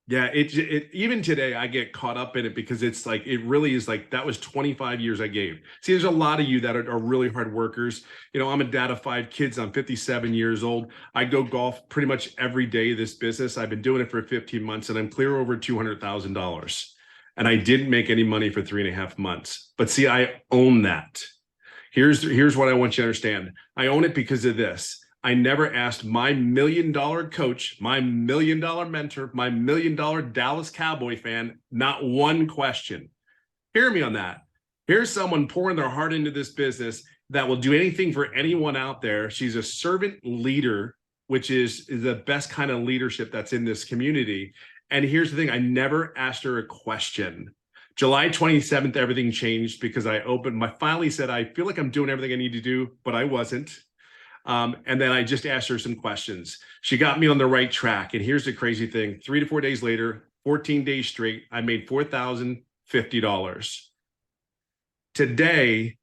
Yeah, it even today I get caught up in it because it's like it really is like that was 25 years I gave. See, there's a lot of you that are really hard workers. You know, I'm a dad of 5 kids. I'm 57 years old. I go golf pretty much every day of this business. I've been doing it for 15 months and I'm clear over $200,000. And I didn't make any money for 3.5 months. But see, I own that. Here's what I want you to understand. I own it because of this. I never asked my $1 million coach, my $1 million mentor, my $1 million Dallas Cowboy fan, not one question. Hear me on that. Here's someone pouring their heart into this business that will do anything for anyone out there. She's a servant leader, which is the best kind of leadership that's in this community. And here's the thing. I never asked her a question. July 27th, everything changed because I finally said, I feel like I'm doing everything I need to do, but I wasn't. And then I just asked her some questions. She got me on the right track. And here's the crazy thing. 3 to 4 days later, 14 days straight, I made $4,050. Today,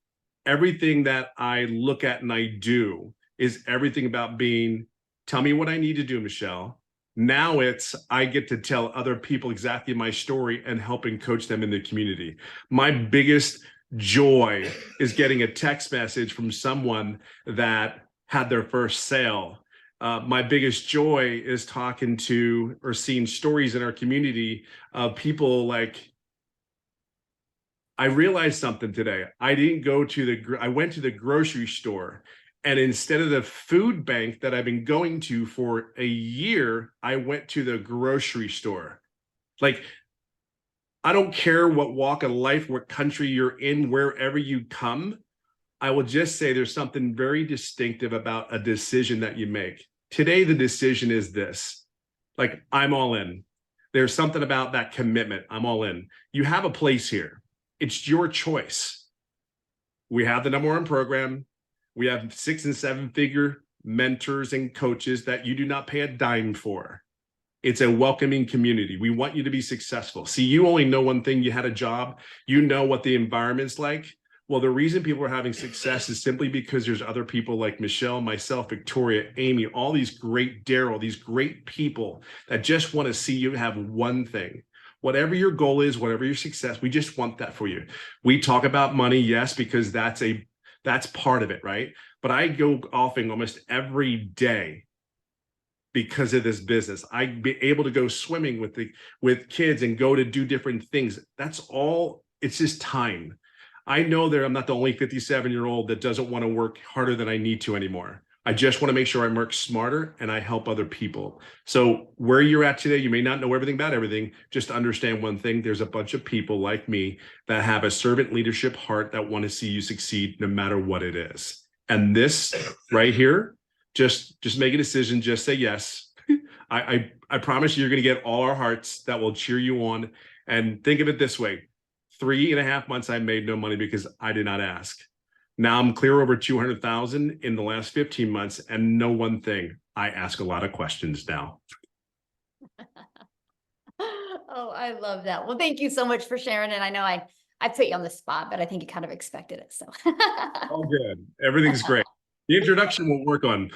everything that I look at and I do is everything about being, tell me what I need to do, Michelle. Now it's, I get to tell other people exactly my story and helping coach them in the community. My biggest joy is getting a text message from someone that had their first sale. My biggest joy is talking to or seeing stories in our community of people like, I realized something today. I didn't go to I went to the grocery store, and instead of the food bank that I've been going to for a year, I went to the grocery store. Like, I don't care what walk of life, what country you're in, wherever you come. I will just say there's something very distinctive about a decision that you make. Today, the decision is this. Like, I'm all in. There's something about that commitment. I'm all in. You have a place here. It's your choice. We have the #1 program. We have 6- and 7-figure mentors and coaches that you do not pay a dime for. It's a welcoming community. We want you to be successful. See, you only know one thing. You had a job. You know what the environment's like. Well, the reason people are having success is simply because there's other people like Michelle, myself, Victoria, Amy, all these great Daryl, these great people that just want to see you have one thing. Whatever your goal is, whatever your success, we just want that for you. We talk about money, yes, because that's part of it, right? But I go golfing almost every day because of this business. I'd be able to go swimming with kids and go to do different things. That's all. It's just time. I know that I'm not the only 57-year-old that doesn't want to work harder than I need to anymore. I just want to make sure I work smarter and I help other people. So where you're at today, you may not know everything about everything. Just understand one thing. There's a bunch of people like me that have a servant leadership heart that want to see you succeed no matter what it is. And this right here, just make a decision. Just say yes. I promise you're going to get all our hearts that will cheer you on. And think of it this way. 3.5 months, I made no money because I did not ask. Now I'm clear over 200,000 in the last 15 months, and know one thing, I ask a lot of questions now. Oh, I love that. Well, thank you so much for sharing. And I know I put you on the spot, but I think you kind of expected it. So All good. Everything's great. The introduction will work on.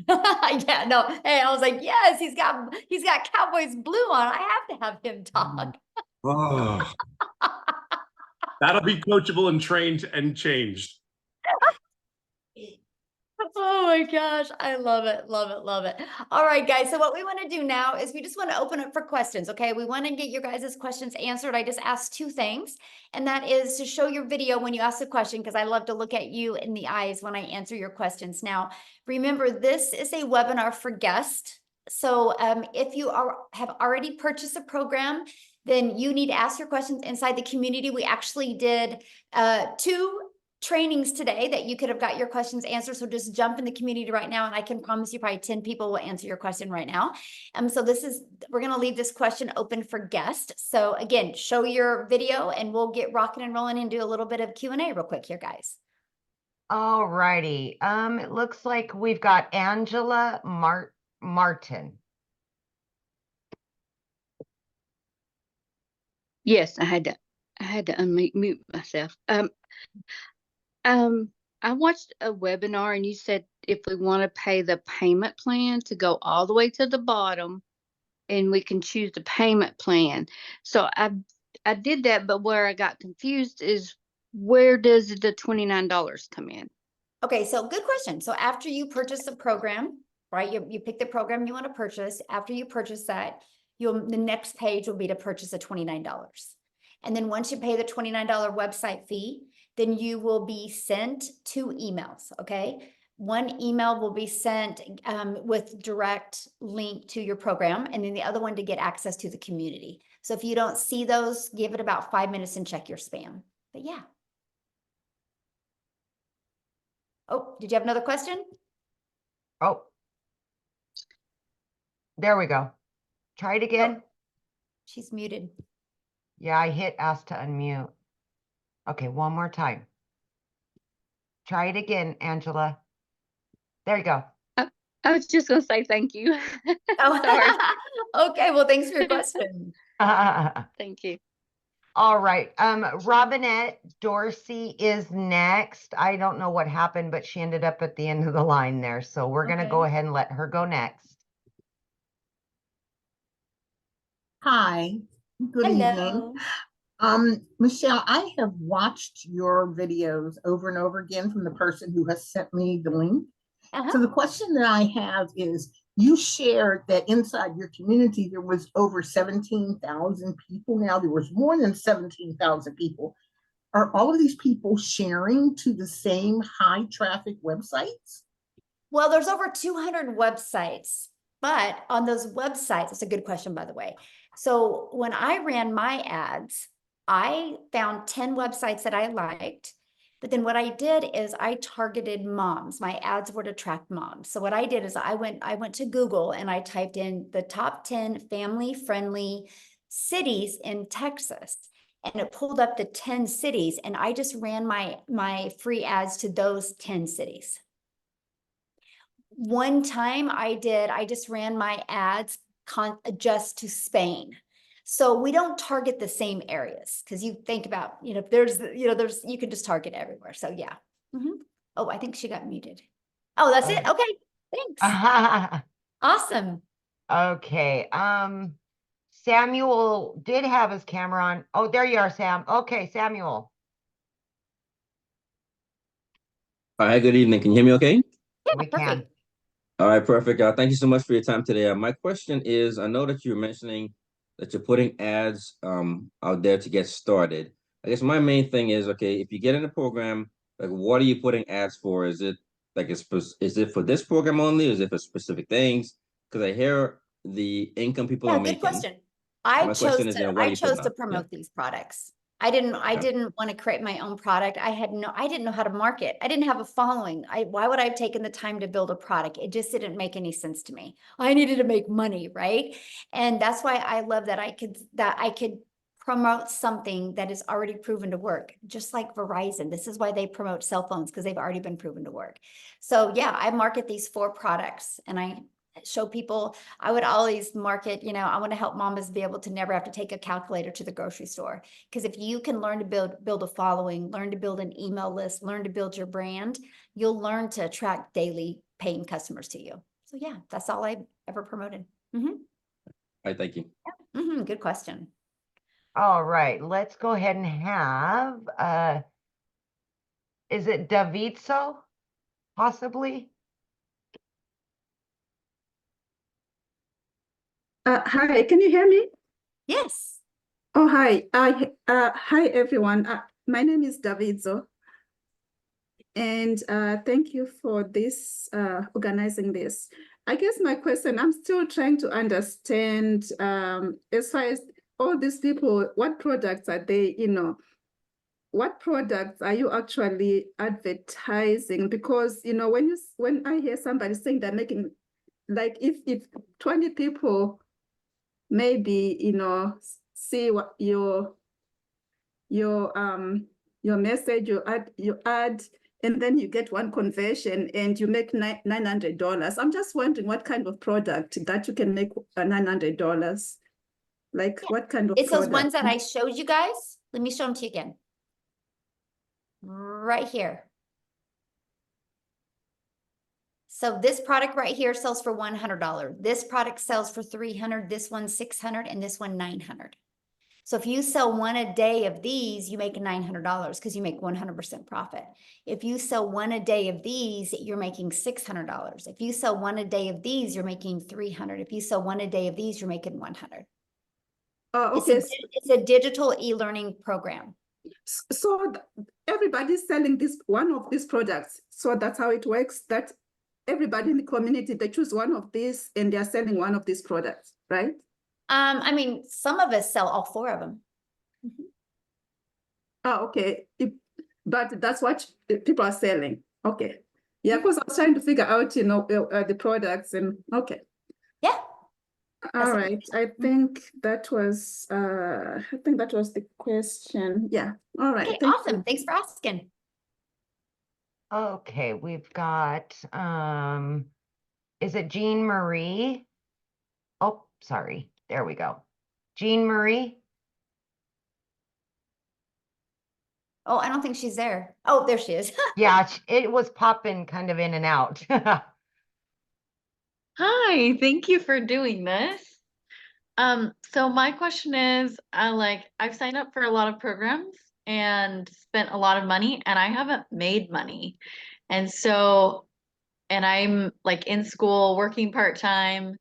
yeah, no. Hey, I was like, yes, he's got Cowboys blue on. I have to have him talk. Oh, that'll be coachable and trained and changed. Oh my gosh, I love it, love it, love it. All right, guys. So what we want to do now is we just want to open up for questions. Okay, we want to get your guys' questions answered. I just asked 2 things, and that is to show your video when you ask a question, because I love to look at you in the eyes when I answer your questions. Now, remember, this is a webinar for guests. So if you have already purchased a program, then you need to ask your questions inside the community. We actually did 2 trainings today that you could have got your questions answered. So just jump in the community right now, and I can promise you probably 10 people will answer your question right now. So we're going to leave this question open for guests. So again, show your video and we'll get rocking and rolling and do a little bit of Q&A real quick here, guys. All righty. It looks like we've got Angela Martin. Yes, I had to unmute myself. I watched a webinar and you said if we want to pay the payment plan to go all the way to the bottom, and we can choose the payment plan. So I did that, but where I got confused is, where does the $29 come in? Okay, so good question. So after you purchase the program, right? You pick the program you want to purchase. After you purchase that, the next page will be to purchase a $29. And then once you pay the $29 website fee, then you will be sent 2 emails, okay? One email will be sent with direct link to your program, and then the other one to get access to the community. So if you don't see those, give it about 5 minutes and check your spam. But yeah. Oh, did you have another question? Oh, there we go. Try it again. Oh, she's muted. Yeah, I hit ask to unmute. Okay, one more time. Try it again, Angela. There you go. I was just gonna say thank you. Oh, Sorry. okay. Well, thanks for your question. Thank you. All right. Robinette Dorsey is next. I don't know what happened, but she ended up at the end of the line there. So we're going to go Okay. ahead and let her go next. Hi, good evening. Hello. Michelle, I have watched your videos over and over again from the person who has sent me the link. So the question that I have is, you shared that inside your community, there was over 17,000 people. Now there was more than 17,000 people. Are all of these people sharing to the same high traffic websites? Well, there's over 200 websites, but on those websites, it's a good question, by the way. So when I ran my ads, I found 10 websites that I liked. But then what I did is I targeted moms. My ads were to attract moms. So what I did is I went to Google and I typed in the top 10 family-friendly cities in Texas. And it pulled up the 10 cities, and I just ran my free ads to those 10 cities. One time I just ran my ads just to Spain. So we don't target the same areas, because you think about, you can just target everywhere. So yeah. Oh, I think she got muted. Oh, that's it. Okay. Thanks. Awesome. Okay. Samuel did have his camera on. Oh, there you are, Sam. Okay, Samuel. Hi, good evening. Can you hear me okay? Yeah, We perfect. can. All right, perfect. Thank you so much for your time today. My question is, I know that you were mentioning that you're putting ads out there to get started. I guess my main thing is, okay, if you get in the program, like, what are you putting ads for? Is it like is it for this program only? Is it for specific things? Because I hear the income people are Yeah, good making. question. I My chose question is, what are you to putting out? promote these products. I didn't want to create my own product. I didn't know how to market. I didn't have a following. Why would I have taken the time to build a product? It just didn't make any sense to me. I needed to make money, right? And that's why I love that I could promote something that is already proven to work, just like Verizon. This is why they promote cell phones, because they've already been proven to work. So yeah, I market these 4 products, and I show people. I would always market, I want to help mamas be able to never have to take a calculator to the grocery store. Because if you can learn to build a following, learn to build an email list, learn to build your brand, you'll learn to attract daily paying customers to you. So yeah, that's all I've ever promoted. All right, thank you. Good question. All right, let's go ahead and have, is it Davidso, possibly? Hi, can you hear me? Yes. Oh, hi. Hi, everyone. My name is Davidzo. And thank you for this, organizing this. I guess my question, I'm still trying to understand, as far as all these people, what products are they, what products are you actually advertising? Because, when I hear somebody saying they're making, like if 20 people maybe, see what your message, you add, and then you get one conversion and you make $900. I'm just wondering what kind of product that you can make $900. Like what kind of It's product? those ones that I showed you guys. Let me show them to you again. Right here. So this product right here sells for $100. This product sells for $300. This one $600, and this one $900. So if you sell one a day of these, you make $900 because you make 100% profit. If you sell one a day of these, you're making $600. If you sell one a day of these, you're making $300. If you sell one a day of these, you're making $100. Oh, okay. It's a digital e-learning program. So everybody's selling one of these products. So that's how it works. That everybody in the community, they choose one of these and they're selling one of these products, right? I mean, some of us sell all 4 of them. Oh, okay. But that's what people are selling. Okay. Yeah, because I was trying to figure out, the products and okay. Yeah. All right. I think that was the question. Yeah. All right. Okay, Thank awesome. you. Thanks for asking. Okay, we've got, is it Jean Marie? Oh, sorry. There we go. Jean Marie. Oh, I don't think she's there. Oh, there she is. Yeah, it was popping kind of in and out. Hi, thank you for doing this. So my question is, I've signed up for a lot of programs and spent a lot of money and I haven't made money. And so, and I'm like in school working part-time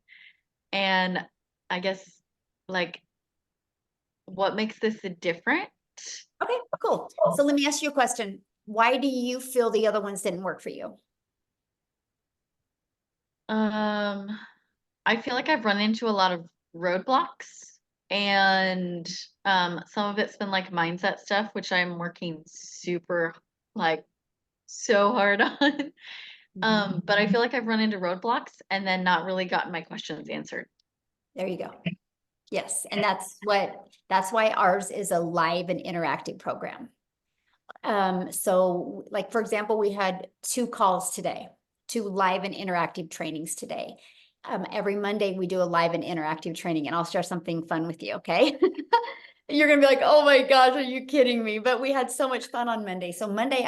and I guess like what makes this different? Okay, cool. So let me ask you a question. Why do you feel the other ones didn't work for you? I feel like I've run into a lot of roadblocks and some of it's been like mindset stuff, which I'm working super like so hard on. But I feel like I've run into roadblocks and then not really gotten my questions answered. There you go. Yes, and that's why ours is a live and interactive program. So like, for example, we had 2 calls today, 2 live and interactive trainings today. Every Monday we do a live and interactive training, and I'll share something fun with you, okay? You're gonna be like, oh my gosh, are you kidding me? But we had so much fun on Monday. So Monday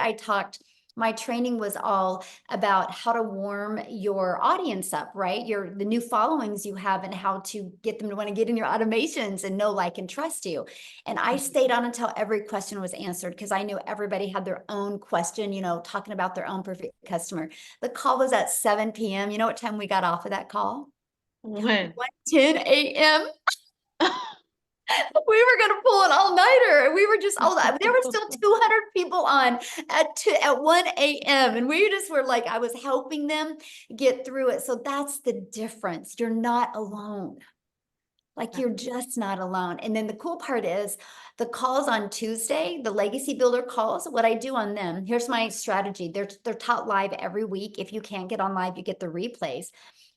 my training was all about how to warm your audience up, right? The new followings you have and how to get them to want to get in your automations and know, like, and trust you. And I stayed on until every question was answered because I knew everybody had their own question, talking about their own perfect customer. The call was at 7 p.m. You know what time we got off of that call? When? 10 a.m. We were gonna pull an all-nighter. We were just there were still 200 people on at 1 a.m. and we just were like, I was helping them get through it. So that's the difference. You're not alone. Like, you're just not alone. And then the cool part is the calls on Tuesday, the Legacy Builder calls, what I do on them, here's my strategy. They're taught live every week. If you can't get on live, you get the replays.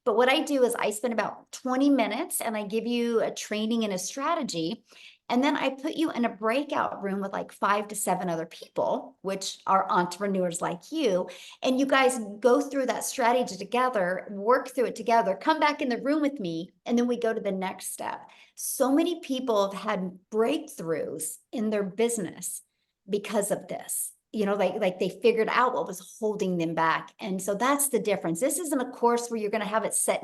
But what I do is I spend about 20 minutes and I give you a training and a strategy. And then I put you in a breakout room with like 5 to 7 other people, which are entrepreneurs like you. And you guys go through that strategy together, work through it together, come back in the room with me, and then we go to the next step. So many people have had breakthroughs in their business because of this. Like they figured out what was holding them back. And so that's the difference. This isn't a course where you're going to have it set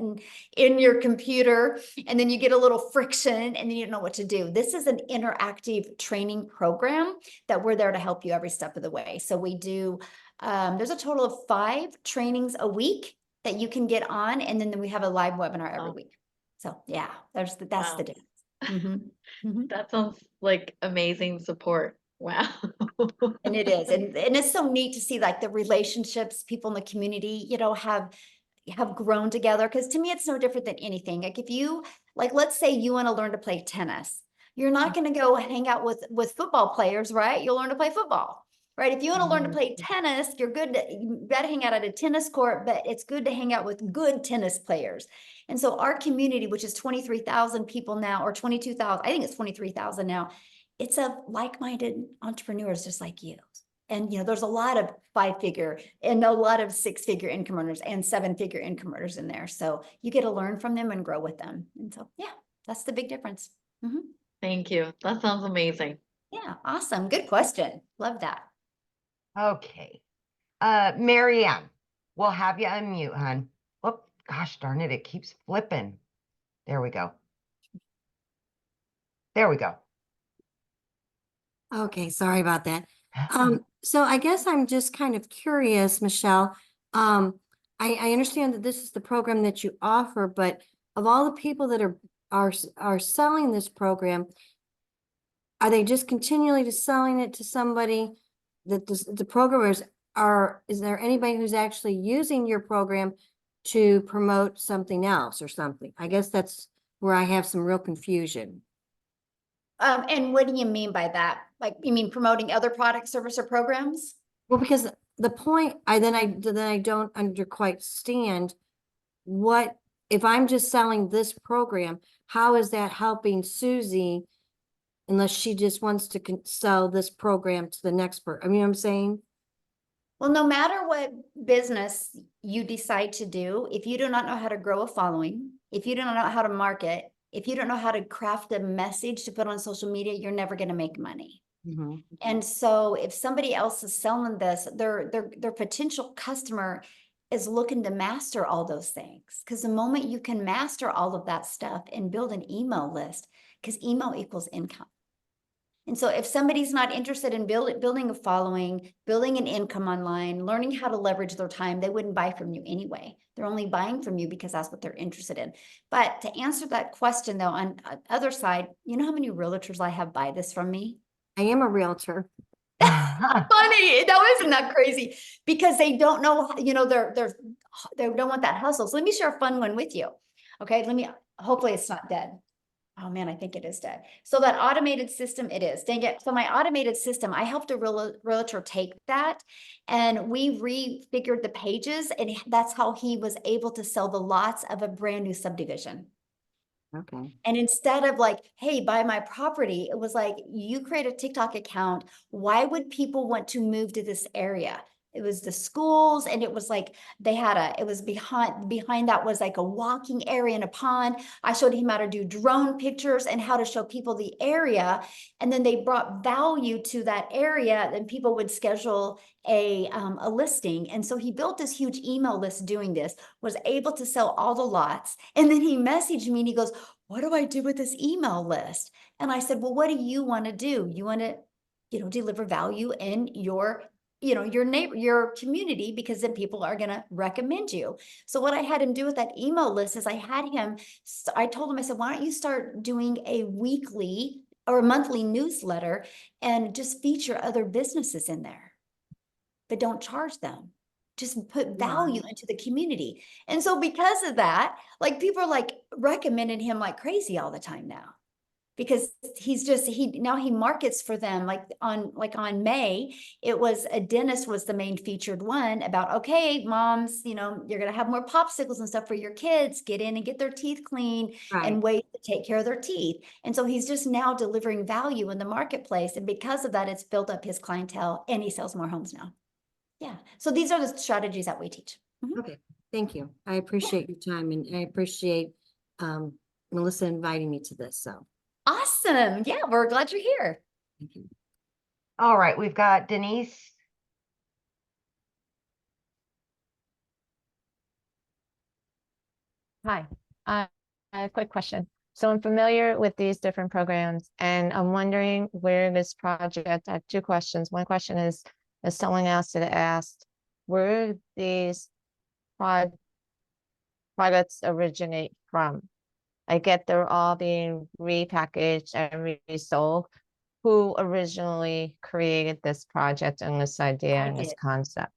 in your computer and then you get a little friction and then you don't know what to do. This is an interactive training program that we're there to help you every step of the way. So we do, there's a total of 5 trainings a week that you can get on. And then we have a live webinar every week. So yeah, that's the difference. That sounds like amazing support. Wow. And it is. And it's so neat to see like the relationships people in the community, have grown together. Because to me, it's no different than anything. Like if you, let's say you want to learn to play tennis, you're not going to go hang out with football players, right? You'll learn to play football, right? If you want to learn to play tennis, you got to hang out at a tennis court, but it's good to hang out with good tennis players. And so our community, which is 23,000 people now, or 22,000, I think it's 23,000 now, it's of like-minded entrepreneurs just like you. And there's a lot of 5-figure and a lot of 6-figure income earners and 7-figure income earners in there. So you get to learn from them and grow with them. And so, yeah, that's the big difference. Thank you. That sounds amazing. Yeah, awesome. Good question. Love that. Okay. Marianne, we'll have you unmute, hon. Whoop, gosh darn it, it keeps flipping. There we go. There we go. Okay, sorry about that. So I guess I'm just kind of curious, Michelle. I understand that this is the program that you offer, but of all the people that are selling this program, are they just continually just selling it to somebody that the programmers is there anybody who's actually using your program to promote something else or something? I guess that's where I have some real confusion. And what do you mean by that? Like, you mean promoting other products, service, or programs? Well, because the point I don't quite stand what if I'm just selling this program, how is that helping Susie unless she just wants to sell this program to the next person? I mean, I'm saying. Well, no matter what business you decide to do, if you do not know how to grow a following, if you don't know how to market, if you don't know how to craft a message to put on social media, you're never going to make money. And so if somebody else is selling this, their potential customer is looking to master all those things. Because the moment you can master all of that stuff and build an email list, because email equals income. And so if somebody's not interested in building a following, building an income online, learning how to leverage their time, they wouldn't buy from you anyway. They're only buying from you because that's what they're interested in. But to answer that question though, on the other side, you know how many realtors I have buy this from me? I am a realtor. Funny. That wasn't that crazy because they don't know, you know, they don't want that hustle. So let me share a fun one with you. Okay. Hopefully it's not dead. Oh man, I think it is dead. So that automated system, it is. Dang it. So my automated system, I helped a realtor take that and we refigured the pages and that's how he was able to sell the lots of a brand new subdivision. Okay. And instead of like, hey, buy my property, it was like, you create a TikTok account. Why would people want to move to this area? It was the schools and it was like, it was behind that was like a walking area and a pond. I showed him how to do drone pictures and how to show people the area. And then they brought value to that area and people would schedule a listing. And so he built this huge email list doing this, was able to sell all the lots. And then he messaged me and he goes, what do I do with this email list? And I said, well, what do you want to do? You want to, deliver value in your your neighbor, your community, because then people are going to recommend you. So what I had him do with that email list is I told him, I said, why don't you start doing a weekly or a monthly newsletter and just feature other businesses in there, but don't charge them. Just put value into the community. And so because of that, like people are like recommending him like crazy all the time now. Because now he markets for them like on May, it was a dentist was the main featured one about, okay, moms, you're going to have more popsicles and stuff for your kids, get in and get their teeth clean and ways to take care of their teeth. And so he's just now delivering value in the marketplace. And because of that, it's built up his clientele and he sells more homes now. Yeah. So these are the strategies that we teach. Okay. Thank you. I appreciate your time and I appreciate Melissa inviting me to this. So. Awesome. Yeah, we're glad you're here. Thank you. All right, we've got Denise. Hi, I have a quick question. So I'm familiar with these different programs and I'm wondering where this project, I have two questions. One question is, as someone else had asked, where these products originate from? I get they're all being repackaged and resold. Who originally created this project and this idea and this concept?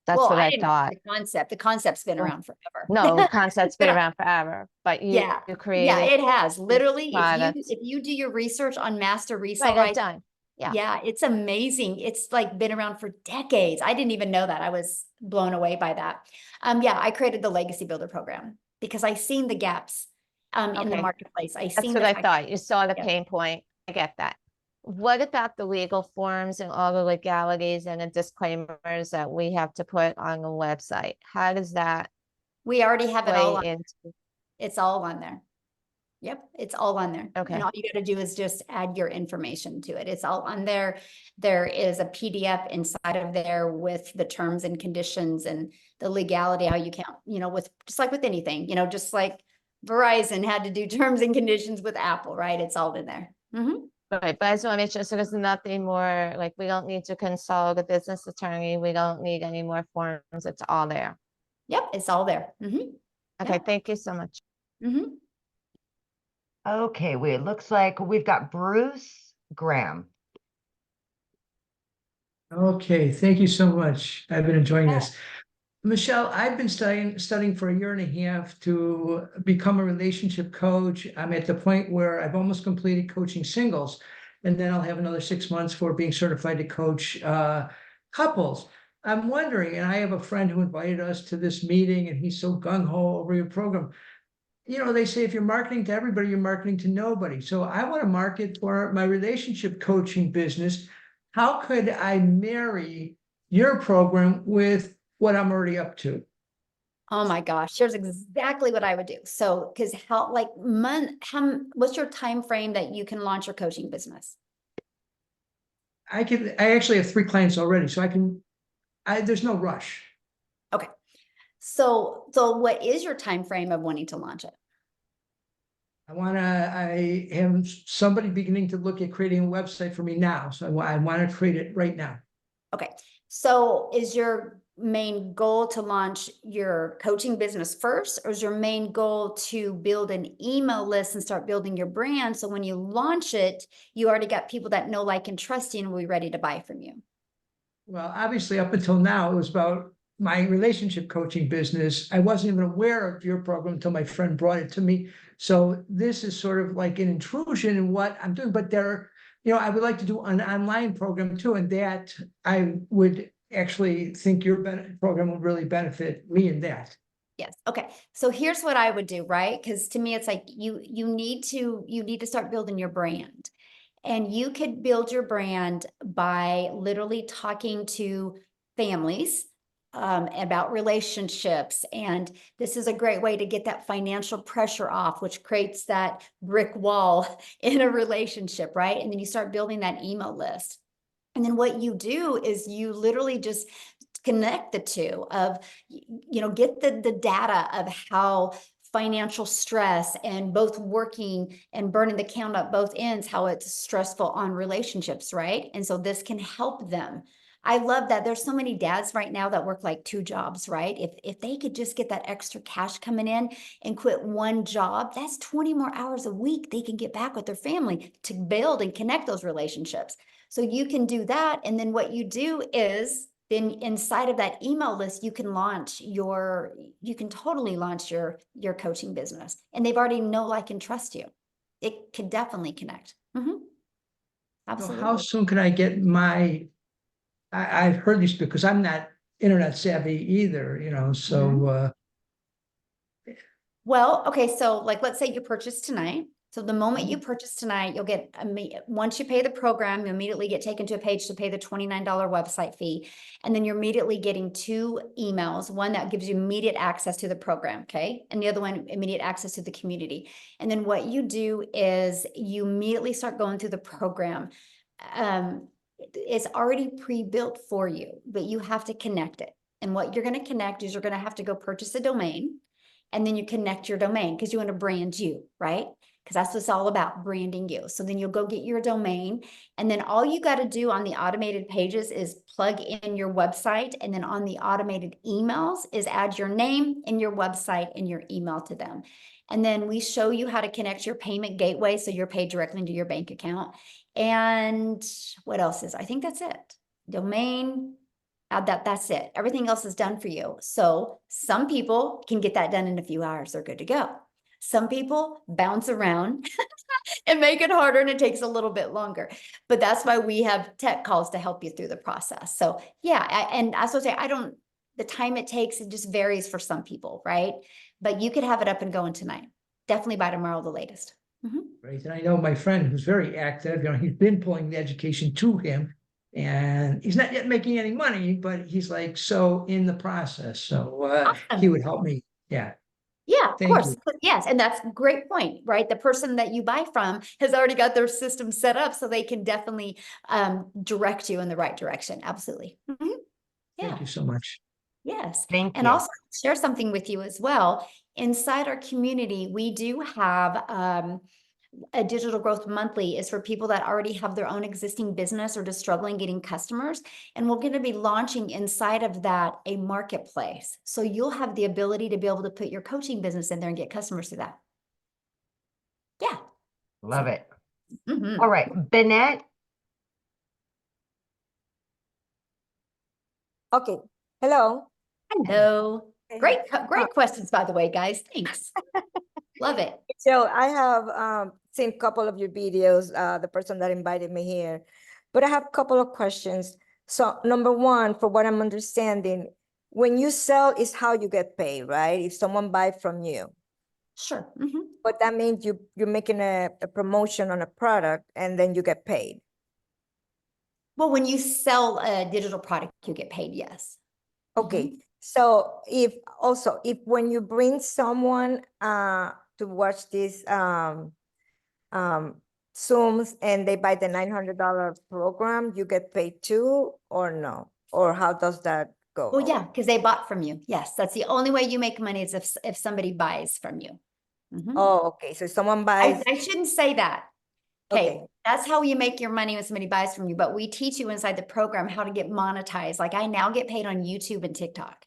That's what I thought. The concept's been around forever. No, the concept's been around forever, but you created. Yeah, it has. Literally, if you do your research on master resale rights, done. Yeah, it's amazing. It's like been around for decades. I didn't even know that. I was blown away by that. Yeah, I created the Legacy Builder program because I seen the gaps in the marketplace. That's what I thought. You saw the pain point. I get that. What about the legal forms and all the legalities and the disclaimers that we have to put on the website? How does that? We already have it all on. It's all on there. Yep, it's all on there. Okay. And all you got to do is just add your information to it. It's all on there. There is a PDF inside of there with the terms and conditions and the legality, how you can't, with just like with anything, just like Verizon had to do terms and conditions with Apple, right? It's all in there. Right, but I just want to make sure so there's nothing more, like we don't need to consult a business attorney. We don't need any more forms. It's all there. Yep, it's all there. Okay, thank you so much. Okay, it looks like we've got Bruce Graham. Okay, thank you so much. I've been enjoying this. Michelle, I've been studying for 1.5 years to become a relationship coach. I'm at the point where I've almost completed coaching singles, and then I'll have another 6 months for being certified to coach couples. I'm wondering, and I have a friend who invited us to this meeting, and he's so gung-ho over your program. They say if you're marketing to everybody, you're marketing to nobody. So I want to market for my relationship coaching business. How could I marry your program with what I'm already up to? Oh my gosh, here's exactly what I would do. So, because what's your time frame that you can launch your coaching business? I actually have 3 clients already, so there's no rush. Okay. So what is your time frame of wanting to launch it? I have somebody beginning to look at creating a website for me now. So I want to create it right now. Okay. So is your main goal to launch your coaching business first, or is your main goal to build an email list and start building your brand? So when you launch it, you already got people that know, like, and trust you and will be ready to buy from you. Well, obviously, up until now, it was about my relationship coaching business. I wasn't even aware of your program until my friend brought it to me. So this is sort of like an intrusion in what I'm doing. But I would like to do an online program too, and that I would actually think your program would really benefit me in that. Yes. Okay. So here's what I would do, right? Because to me, it's like you need to start building your brand. And you could build your brand by literally talking to families about relationships. And this is a great way to get that financial pressure off, which creates that brick wall in a relationship, right? And then you start building that email list. And then what you do is you literally just connect the two of, get the data of how financial stress and both working and burning the count at both ends, how it's stressful on relationships, right? And so this can help them. I love that there's so many dads right now that work like 2 jobs, right? If they could just get that extra cash coming in and quit one job, that's 20 more hours a week they can get back with their family to build and connect those relationships. So you can do that. And then what you do is then inside of that email list, you can totally launch your coaching business. And they've already know, like, and trust you. It could definitely connect. Absolutely. So how soon can I get I've heard these because I'm not internet savvy either, so Well, okay, so like, let's say you purchase tonight. So the moment you purchase tonight, you'll get, once you pay the program, you immediately get taken to a page to pay the $29 website fee. And then you're immediately getting 2 emails, one that gives you immediate access to the program, okay? And the other one, immediate access to the community. And then what you do is you immediately start going through the program. It's already pre-built for you, but you have to connect it. And what you're going to connect is you're going to have to go purchase a domain. And then you connect your domain because you want to brand you, right? Because that's what it's all about, branding you. So then you'll go get your domain. And then all you got to do on the automated pages is plug in your website. And then on the automated emails is add your name and your website and your email to them. And then we show you how to connect your payment gateway so you're paid directly into your bank account. And what else I think that's it. Domain, that's it. Everything else is done for you. So some people can get that done in a few hours. They're good to go. Some people bounce around and make it harder, and it takes a little bit longer. But that's why we have tech calls to help you through the process. So yeah, and I was say, the time it takes, it just varies for some people, right? But you could have it up and going tonight. Definitely by tomorrow, the latest. Right. And I know my friend who's very active, he's been pulling the education to him. And he's not yet making any money, but he's like so in the process. So Awesome. he would help me. Yeah. Yeah, of Thank course. you. Yes. And that's a great point, right? The person that you buy from has already got their system set up, so they can definitely direct you in the right direction. Absolutely. Yeah. Thank you so much. Yes. Thank And you. also share something with you as well. Inside our community, we do have a digital growth monthly is for people that already have their own existing business or just struggling getting customers. And we're going to be launching inside of that a marketplace. So you'll have the ability to be able to put your coaching business in there and get customers through that. Yeah. Love it. All right, Bennett. Okay. Hello. Hello. Great questions, by the way, guys. Thanks. Love it. So I have seen a couple of your videos, the person that invited me here, but I have a couple of questions. So number one, for what I'm understanding, when you sell is how you get paid, right? If someone buy from you. Sure. But that means you're making a promotion on a product and then you get paid. Well, when you sell a digital product, you get paid, yes. Okay, so if when you bring someone to watch this Zooms and they buy the $900 program, you get paid too, or no? Or how does that go? Well, yeah, because they bought from you. Yes, that's the only way you make money is if somebody buys from you. Oh, okay. So someone buys. I shouldn't say that. Okay. Okay, that's how you make your money when somebody buys from you. But we teach you inside the program how to get monetized. Like I now get paid on YouTube and TikTok.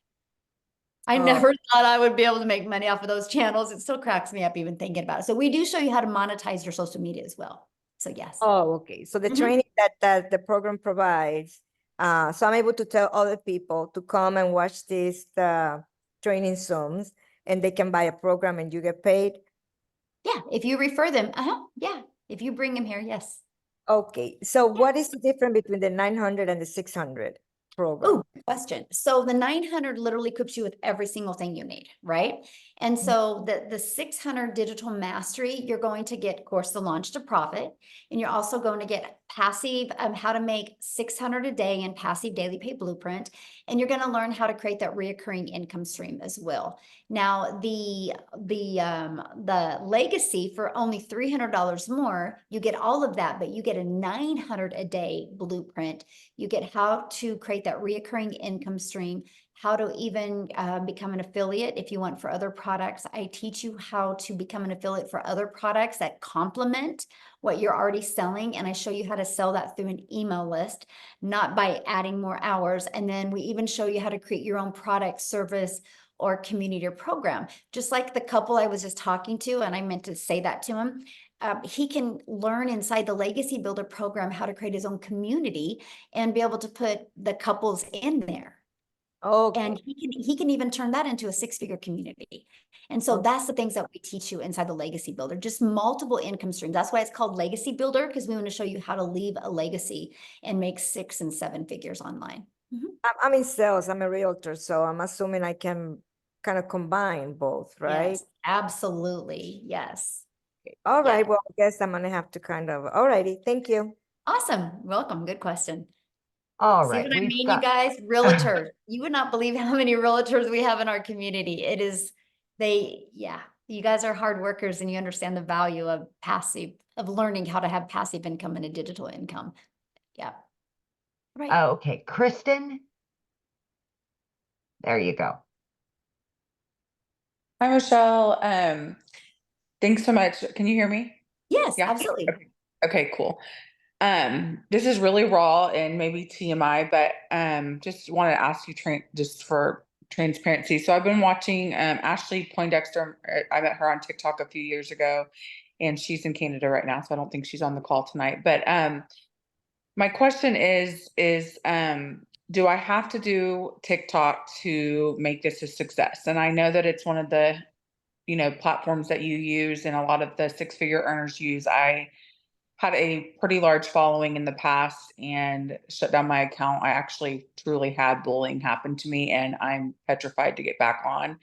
I never thought I would be able to make money off of those channels. It still cracks me up even thinking about it. So we do show you how to monetize your social media as well. So yes. Oh, okay. So the training that the program provides, so I'm able to tell other people to come and watch these training Zooms, and they can buy a program and you get paid. Yeah, if you refer them, yeah. If you bring them here, yes. Okay, so what is the difference between the 900 and the 600 program? Oh, question. So the 900 literally equips you with every single thing you need, right? And so the 600 digital mastery, you're going to get, of course, the launch to profit, and you're also going to get passive, how to make 600 a day in passive daily pay blueprint, and you're going to learn how to create that reoccurring income stream as well. Now, the legacy for only $300 more, you get all of that, but you get a 900 a day blueprint. You get how to create that reoccurring income stream, how to even become an affiliate if you want for other products. I teach you how to become an affiliate for other products that complement what you're already selling. And I show you how to sell that through an email list, not by adding more hours. And then we even show you how to create your own product, service, or community or program. Just like the couple I was just talking to, and I meant to say that to him. He can learn inside the Legacy Builder program how to create his own community and be able to put the couples in there. Okay. And he can even turn that into a 6-figure community. And so that's the things that we teach you inside the Legacy Builder, just multiple income streams. That's why it's called Legacy Builder, because we want to show you how to leave a legacy and make 6 and 7 figures online. I'm in sales, I'm a realtor, so I'm assuming I can kind of combine both, right? Yes, absolutely. Yes. All right, well, I guess I'm gonna have to all righty, thank you. Awesome. Welcome. Good question. All See right, what I we've mean, got- you guys? Realtors. You would not believe how many realtors we have in our community. It is, you guys are hard workers and you understand the value of learning how to have passive income and a digital income. Yeah. Right. Oh, okay, Kristen. There you go. Hi, Michelle. Thanks so much. Can you hear me? Yes, Yeah. absolutely. Okay, cool. This is really raw and maybe TMI, but just want to ask you just for transparency. So I've been watching Ashley Poindexter. I met her on TikTok a few years ago, and she's in Canada right now, so I don't think she's on the call tonight. But my question is do I have to do TikTok to make this a success? And I know that it's one of the platforms that you use and a lot of the 6-figure earners use. I had a pretty large following in the past and shut down my account. I actually truly had bullying happen to me, and I'm petrified to get back on.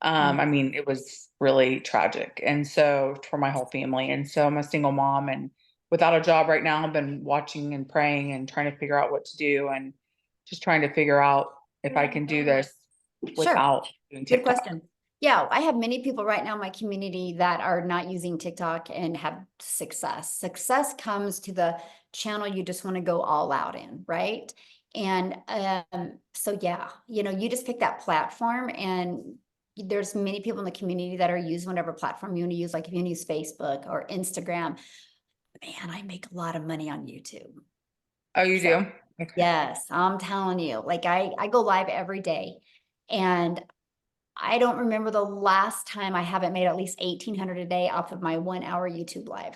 I mean, it was really tragic. And so for my whole family. And so I'm a single mom and without a job right now. I've been watching and praying and trying to figure out what to do and just trying to figure out if I can do this without doing Good TikTok. question. Yeah, I have many people right now in my community that are not using TikTok and have success. Success comes to the channel you just want to go all out in, right? And so yeah, you just pick that platform, and there's many people in the community that are using whatever platform you want to use. Like if you want to use Facebook or Instagram, man, I make a lot of money on YouTube. Oh, you do? Okay. Yes, I'm telling you, like I go live every day, and I don't remember the last time I haven't made at least 1,800 a day off of my 1-hour YouTube live.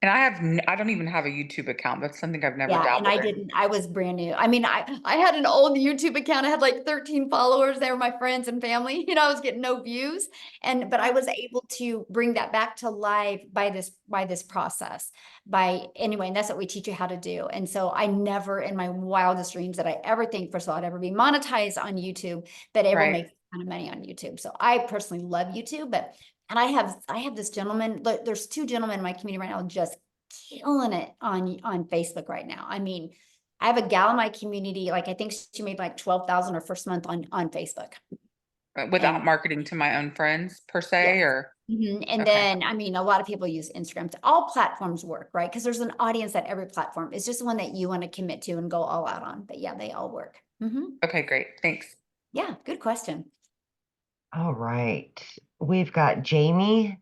And I don't even have a YouTube account. That's something I've never And dabbled in. I was brand new. I mean, I had an old YouTube account. I had like 13 followers. They were my friends and family. I was getting no views. But I was able to bring that back to live by this process. Anyway, and that's what we teach you how to do. And so I never in my wildest dreams that I ever think, first of all, I'd ever be monetized on YouTube, but ever make a ton of money on YouTube. So I personally love YouTube, and I have this gentleman, there's 2 gentlemen in my community right now just killing it on Facebook right now. I mean, I have a gal in my community, like I think she made like 12,000 her first month on Facebook. Without And marketing to my own friends per se, yes. or And okay. then, I mean, a lot of people use Instagram. All platforms work, right? Because there's an audience at every platform. It's just one that you want to commit to and go all out on. But yeah, they all work. Okay, great. Thanks. Yeah, good question. All right. We've got Jamie.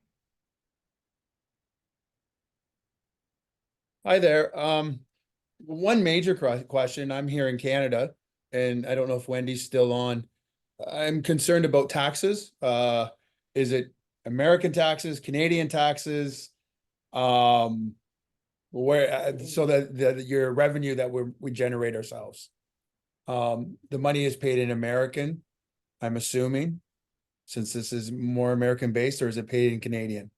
Hi there. One major question. I'm here in Canada, and I don't know if Wendy's still on. I'm concerned about taxes. Is it American taxes, Canadian taxes? Where so that your revenue that we generate ourselves. The money is paid in American, I'm assuming, since this is more American based, or is it paid in Canadian?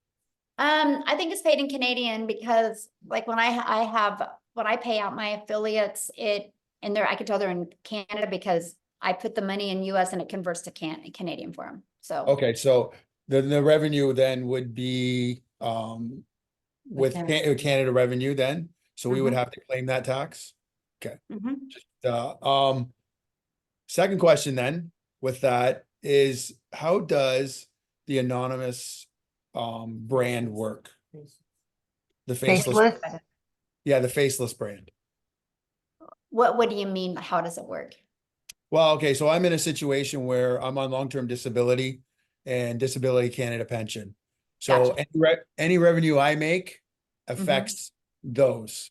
I think it's paid in Canadian because like when when I pay out my affiliates, and I can tell they're in Canada because I put the money in US and it converts to Canadian for them. So Okay, so the revenue then would be with Canada revenue then, so we would have to claim that tax. Okay. Second question then with that is, how does the anonymous brand work? The faceless. Yeah, the faceless brand. What do you mean? How does it work? Well, okay, so I'm in a situation where I'm on long-term disability and disability Canada pension. So any revenue I make affects those.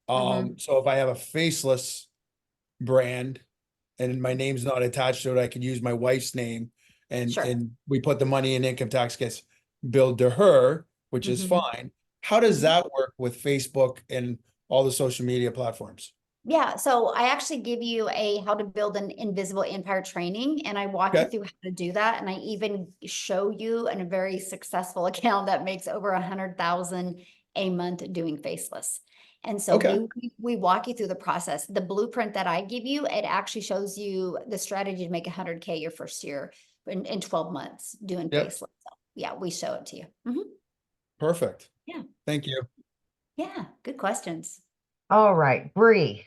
So if I have a faceless brand and my name's not attached to it, I can use my wife's name and we put the money in, income tax gets billed to her, which is fine. How does that work with Facebook and all the social media platforms? Yeah, so I actually give you a how to build an invisible empire training, and I walk you through how to do that. And I even show you a very successful account that makes over 100,000 a month doing faceless. And so we walk you through the process. The blueprint that I give you, it actually shows you the strategy to make 100K your first year in 12 months doing faceless. So yeah, we show it to you. Perfect. Yeah. Thank you. Yeah, good questions. All right, Bree.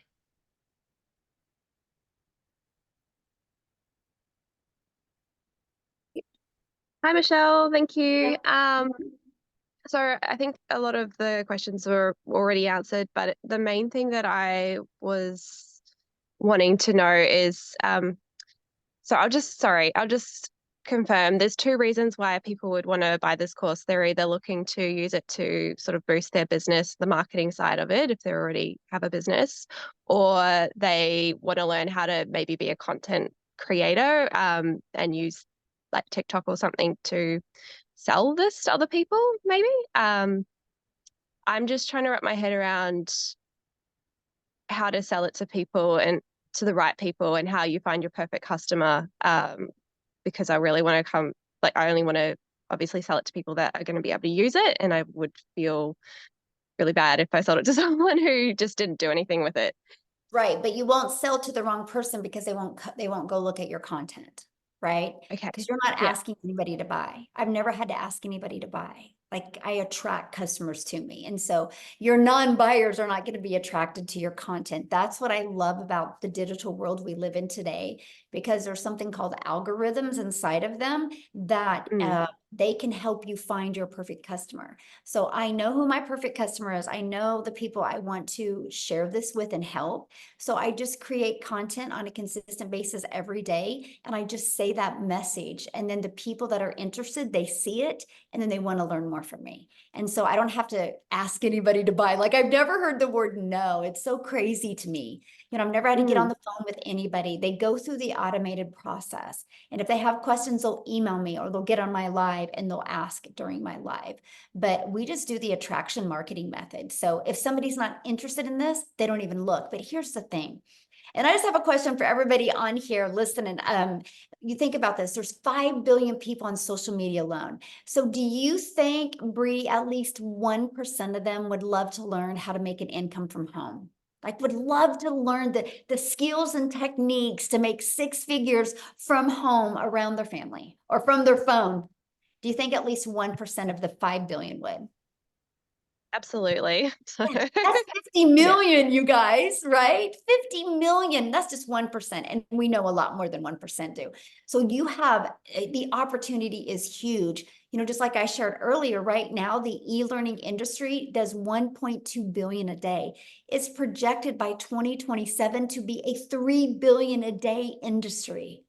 Hi, Michelle. Thank you. So I think a lot of the questions were already answered, but the main thing that I was wanting to know is, so I'll just confirm there's two reasons why people would want to buy this course. They're either looking to use it to sort of boost their business, the marketing side of it, if they already have a business, or they want to learn how to maybe be a content creator, and use like TikTok or something to sell this to other people, maybe. I'm just trying to wrap my head around how to sell it to people and to the right people, and how you find your perfect customer. Because I really want to I only want to obviously sell it to people that are going to be able to use it. And I would feel really bad if I sold it to someone who just didn't do anything with it. Right, but you won't sell to the wrong person because they won't go look at your content, right? Okay. Because you're not asking anybody to buy. I've never had to ask anybody to buy. Like I attract customers to me. And so your non-buyers are not going to be attracted to your content. That's what I love about the digital world we live in today, because there's something called algorithms inside of them that they can help you find your perfect customer. So I know who my perfect customer is. I know the people I want to share this with and help. So I just create content on a consistent basis every day. And I just say that message. And then the people that are interested, they see it and then they want to learn more from me. And so I don't have to ask anybody to buy. Like I've never heard the word no. It's so crazy to me. You know, I've never had to get on the phone with anybody. They go through the automated process. And if they have questions, they'll email me or they'll get on my live and they'll ask during my live. But we just do the attraction marketing method. So if somebody's not interested in this, they don't even look. But here's the thing. And I just have a question for everybody on here listening. You think about this, there's 5 billion people on social media alone. So do you think, Bree, at least 1% of them would love to learn how to make an income from home? Like would love to learn the skills and techniques to make 6 figures from home around their family or from their phone? Do you think at least 1% of the 5 billion would? Absolutely. So Yeah, that's 50 million, you guys, right? 50 million, that's just 1%. And we know a lot more than 1% do. So you have the opportunity is huge. You know, just like I shared earlier, right now, the e-learning industry does 1.2 billion a day. It's projected by 2027 to be a 3 billion a day industry.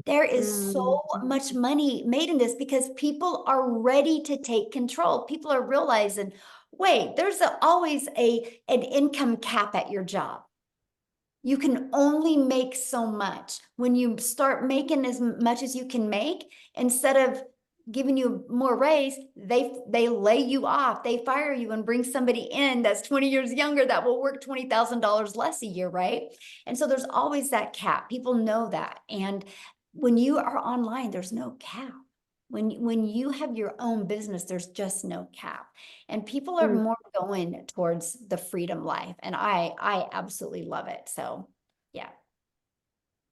There is so much money made in this because people are ready to take control. People are realizing, wait, there's always an income cap at your job. You can only make so much. When you start making as much as you can make, instead of giving you more raise, they lay you off, they fire you and bring somebody in that's 20 years younger that will work $20,000 less a year, right? And so there's always that cap. People know that. And when you are online, there's no cap. When you have your own business, there's just no cap. And people are more going towards the freedom life. And I absolutely love it. So yeah.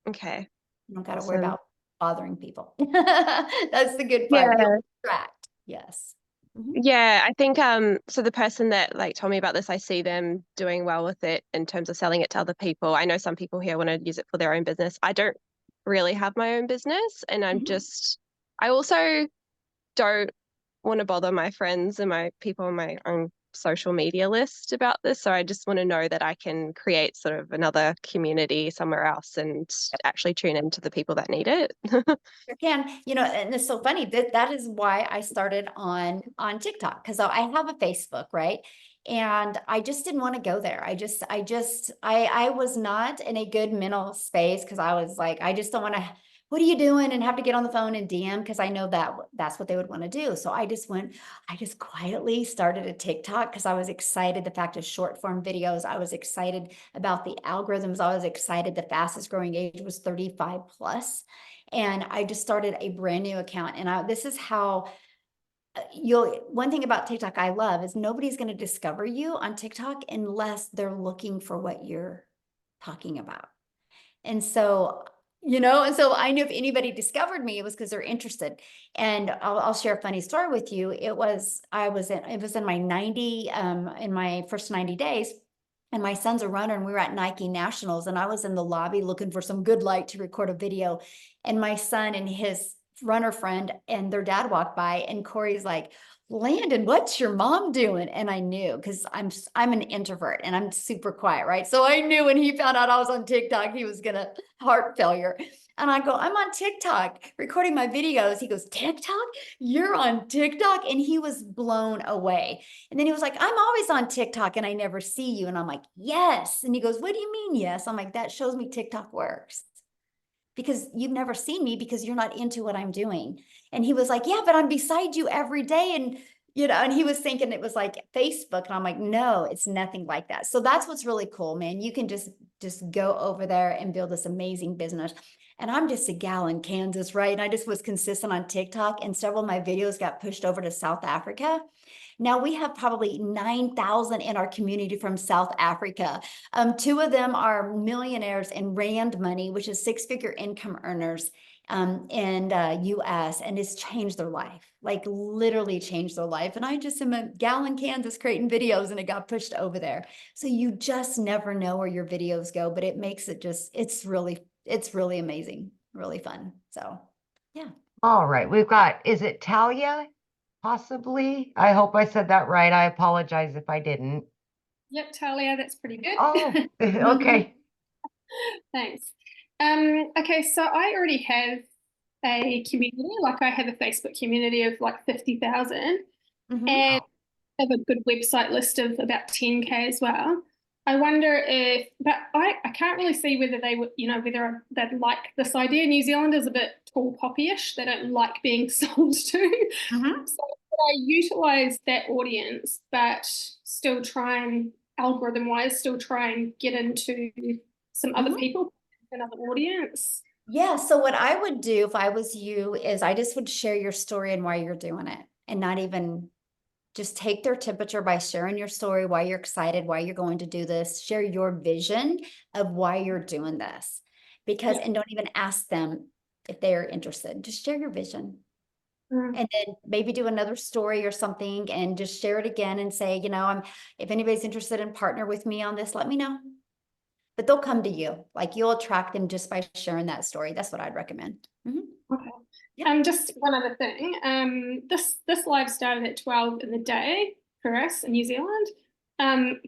Okay. You don't got to worry Awesome. about bothering people. That's the good part. Yeah. You'll distract. Yes. Yeah, I think so the person that like told me about this, I see them doing well with it in terms of selling it to other people. I know some people here want to use it for their own business. I don't really have my own business, and I also don't want to bother my friends and my people on my own social media list about this. So I just want to know that I can create sort of another community somewhere else and actually tune into the people that need it. You can, you know, and it's so funny that is why I started on TikTok, because I have a Facebook, right? And I just didn't want to go there. I was not in a good mental space because I was like, I just don't want to, what are you doing? And have to get on the phone and DM because I know that that's what they would want to do. So I just quietly started a TikTok because I was excited. The fact of short form videos, I was excited about the algorithms. I was excited. The fastest growing age was 35 plus. And I just started a brand new account. And this is how one thing about TikTok I love is nobody's going to discover you on TikTok unless they're looking for what you're talking about. And so, and so I knew if anybody discovered me, it was because they're interested. And I'll share a funny story with you. It was in my first 90 days. And my son's a runner and we were at Nike Nationals and I was in the lobby looking for some good light to record a video. And my son and his runner friend and their dad walked by and Corey's like, Landon, what's your mom doing? And I knew because I'm an introvert and I'm super quiet, right? So I knew when he found out I was on TikTok, he was gonna heart failure. And I go, I'm on TikTok recording my videos. He goes, TikTok? You're on TikTok? And he was blown away. And then he was like, I'm always on TikTok and I never see you. And I'm like, yes. And he goes, what do you mean, yes? I'm like, that shows me TikTok works. Because you've never seen me because you're not into what I'm doing. And he was like, yeah, but I'm beside you every day. And, and he was thinking it was like Facebook. And I'm like, no, it's nothing like that. So that's what's really cool, man. You can just go over there and build this amazing business. And I'm just a gal in Kansas, right? And I just was consistent on TikTok and several of my videos got pushed over to South Africa. Now we have probably 9,000 in our community from South Africa. 2 of them are millionaires in Rand money, which is 6-figure income earners in US, and it's changed their life, like literally changed their life. And I just am a gal in Kansas creating videos and it got pushed over there. So you just never know where your videos go, but it makes it it's really amazing, really fun. So yeah. All right, is it Talia? Possibly. I hope I said that right. I apologize if I didn't. Yep, Talia, that's pretty good. Oh, okay. Thanks. Okay, so I already have a community, like I have a Facebook community of like 50,000 and I have a good website list of about 10K as well. I wonder but I can't really see whether they would, whether they'd like this idea. New Zealand is a bit tall poppy-ish. They don't like being sold to. So I utilize that audience, but still try and algorithm-wise, still try and get into some other people, another audience. Yeah. So what I would do if I was you is I just would share your story and why you're doing it and not even just take their temperature by sharing your story, why you're excited, why you're going to do this, share your vision of why you're doing this and don't even ask them if they're interested. Just share your vision. And then maybe do another story or something and just share it again and say, you know, if anybody's interested in partner with me on this, let me know. But they'll come to you. Like you'll attract them just by sharing that story. That's what I'd recommend. Okay. Just one other thing. This live started at 12 in the day for us in New Zealand.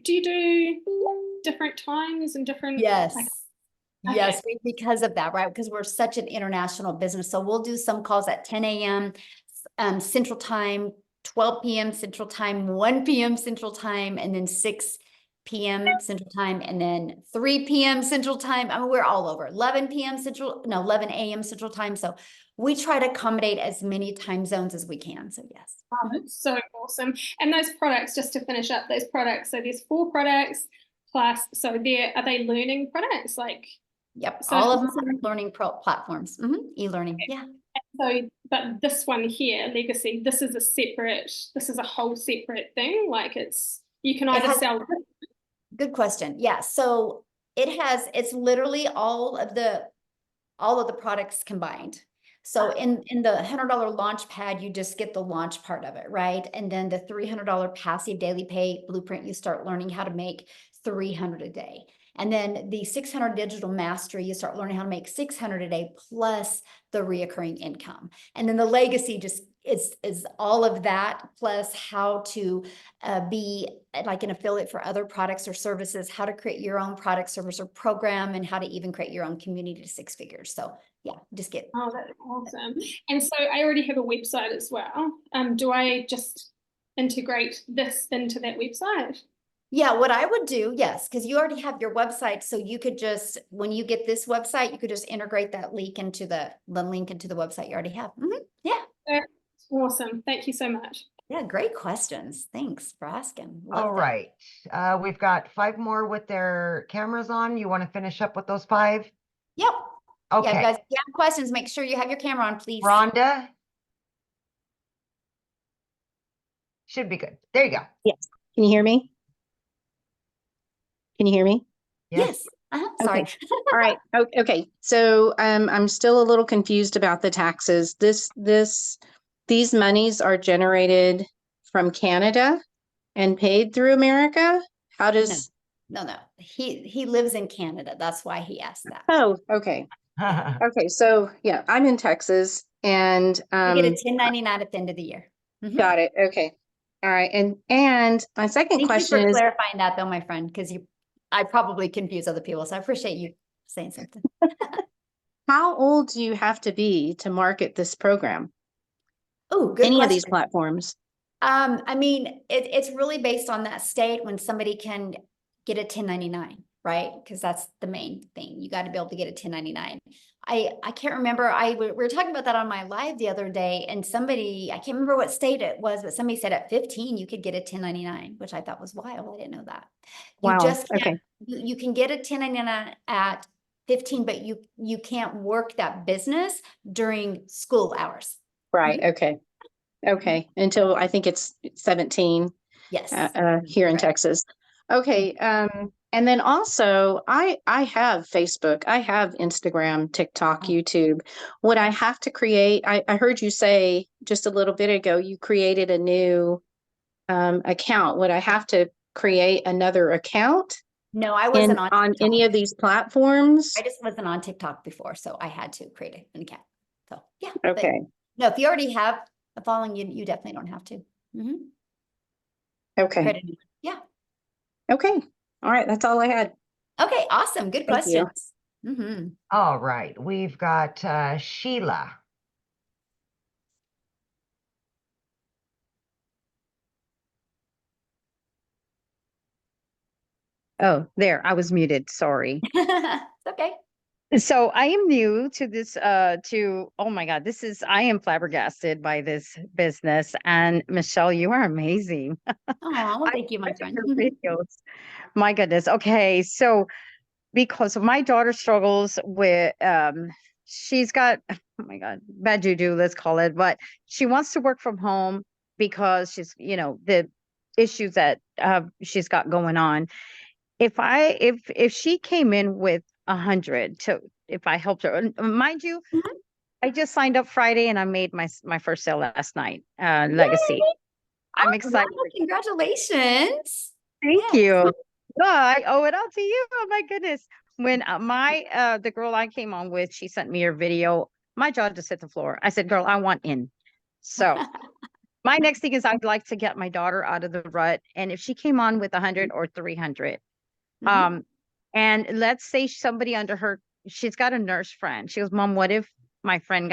Do you do different times and different? Yes. Okay. Yes, because of that, right? Because we're such an international business. So we'll do some calls at 10 a.m. Central Time, 12 p.m. Central Time, 1 p.m. Central Time, and then 6 p.m. Central Time, and then 3 p.m. Central Time. I mean, we're all over. 11 p.m. 11 a.m. Central Time. So we try to accommodate as many time zones as we can. So yes. Wow, that's so awesome. And those products, just to finish up, those products. So there's 4 products plus. So are they learning products like? Yep, So all of them are learning platforms, e-learning, yeah. So, but this one here, Legacy, this is a whole separate thing. Like you can either sell. Good question. Yeah, so it's literally all of the products combined. So in the $100 launch pad, you just get the launch part of it, right? And then the $300 passive daily pay blueprint, you start learning how to make 300 a day. And then the 600 digital mastery, you start learning how to make 600 a day plus the reoccurring income. And then the legacy just is all of that plus how to be like an affiliate for other products or services, how to create your own product, service, or program, and how to even create your own community to 6 figures. So yeah, just get. Oh, that's awesome. And so I already have a website as well. Do I just integrate this into that website? Yeah, what I would do, yes, because you already have your website. So you could just, when you get this website, you could just integrate that link into the link into the website you already have. Yeah. That's awesome. Thank you so much. Yeah, great questions. Thanks for asking. Love All right. We've got 5 more with their cameras on. You want to finish up with those 5? Yep. Okay. Yeah, guys, if you have questions, make sure you have your camera on, please. Rhonda? Should be good. There you go. Yes. Can you hear me? Can you hear me? Yes. Sorry. Okay. All right. Okay. So I'm still a little confused about the taxes. These monies are generated from Canada and paid through America. How does? No. He lives in Canada. That's why he asked that. Oh, okay. Okay. So yeah, I'm in Texas and you get a 1099 at the end of the year. Got it. Okay. All right. And my second question Thank you is for clarifying that though, my friend, because I probably confuse other people. So I appreciate you saying something. how old do you have to be to market this program? Oh, good Any question. of these platforms? I mean, it's really based on that state when somebody can get a 1099, right? Because that's the main thing. You got to be able to get a 1099. I can't remember. We were talking about that on my live the other day, and I can't remember what state it was, but somebody said at 15 you could get a 1099, which I thought was wild. I didn't know that. You Wow. just can't, Okay. you can get a 1099 at 15, but you can't work that business during school hours. Right. Okay. Okay. Until I think it's 17. Yes. Here in Texas. Okay. And then also I have Facebook, I have Instagram, TikTok, YouTube. Would I have to create, I heard you say just a little bit ago, you created a new account. Would I have to create another account? No, I wasn't on any of these platforms. I just wasn't on TikTok before, so I had to create an account. So yeah. Okay. No, if you already have a following, you definitely don't have to. Okay. Yeah. Okay. All right. That's all I had. Okay. Awesome. Good Thank you. questions. All right. We've got Sheila. Oh, there, I was muted. Sorry. It's okay. So I am new to this, oh my God, I am flabbergasted by this business. And Michelle, you are amazing. Oh, well, thank you, my friend. Your videos. My goodness. Okay. So because my daughter struggles with, she's got, oh my God, bad juju, let's call it, but she wants to work from home because she's, the issues that she's got going on. If she came in with 100 if I helped her, mind you, I just signed up Friday and I made my first sale last night. Legacy. Yay! I'm Oh, excited. wow, congratulations. Thank Yes. you. No, I owe it all to you. Oh my goodness. When the girl I came on with, she sent me her video. My jaw just hit the floor. I said, girl, I want in. So my next thing is I'd like to get my daughter out of the rut. And if she came on with 100 or 300, and let's say somebody under her, she's got a nurse friend. She goes, Mom, what if my friend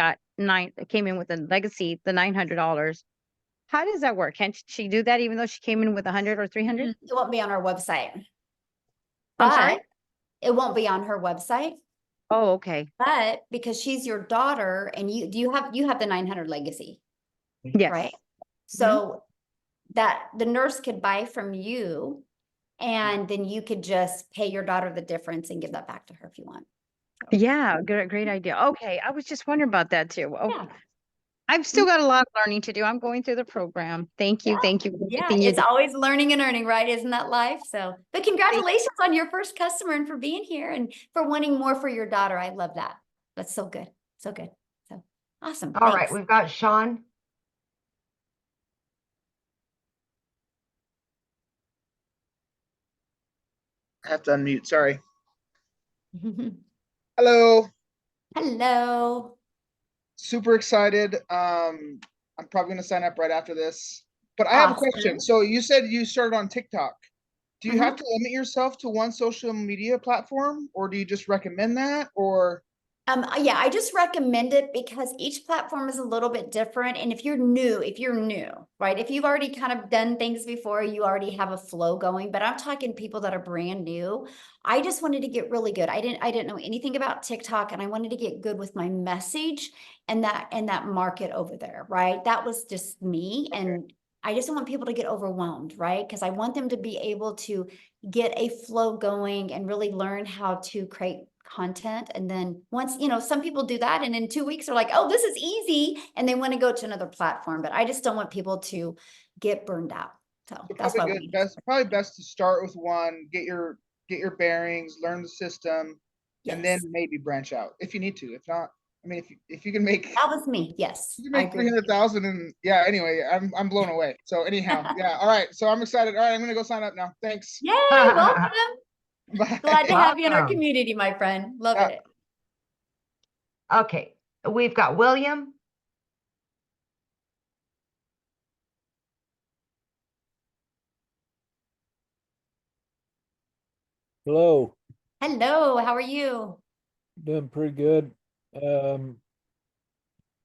came in with a legacy, the $900? How does that work? Can't she do that even though she came in with 100 or 300? It won't be on our website. I'm sorry? But it won't be on her website. Oh, okay. But because she's your daughter and you have the 900 legacy. Yes. Right. So that the nurse could buy from you and then you could just pay your daughter the difference and give that back to her if you want. Yeah, great idea. Okay, I was just wondering about that too. Oh, Yeah. I've still got a lot of learning to do. I'm going through the program. Thank you. Thank you. for Yeah, everything you it's do. always learning and earning, right? Isn't that life? So, but congratulations on your first customer and for being here and for wanting more for your daughter. I love that. That's so good. So good. So awesome. All right, Thanks. we've got Sean. I have to unmute, sorry. Hello. Hello. Super excited. I'm probably gonna sign up right after this. But I have a question. So you said you started on TikTok. Do you have to limit yourself to one social media platform, or do you just recommend that? Or Yeah, I just recommend it because each platform is a little bit different. And if you're new, right? If you've already kind of done things before, you already have a flow going, but I'm talking people that are brand new. I just wanted to get really good. I didn't know anything about TikTok and I wanted to get good with my message and that market over there, right? That was just me. And I just don't want people to get overwhelmed, right? Because I want them to be able to get a flow going and really learn how to create content. And then once, some people do that and in 2 weeks they're like, oh, this is easy. And they want to go to another platform, but I just don't want people to get burned out. So that's why probably good. Probably best to start with one, get your bearings, learn the system, and then maybe branch out if you need to. If not, I mean, if you can make that was me, yes, you can make 300,000 and yeah. Anyway, I'm blown away. So anyhow, yeah. All right. So I'm excited. All right, I'm gonna go sign up now. Thanks. Yay! Welcome. Bye. Glad to have you in our community, my friend. Love it. Okay, we've got William. Hello. Hello, how are you? Doing pretty good.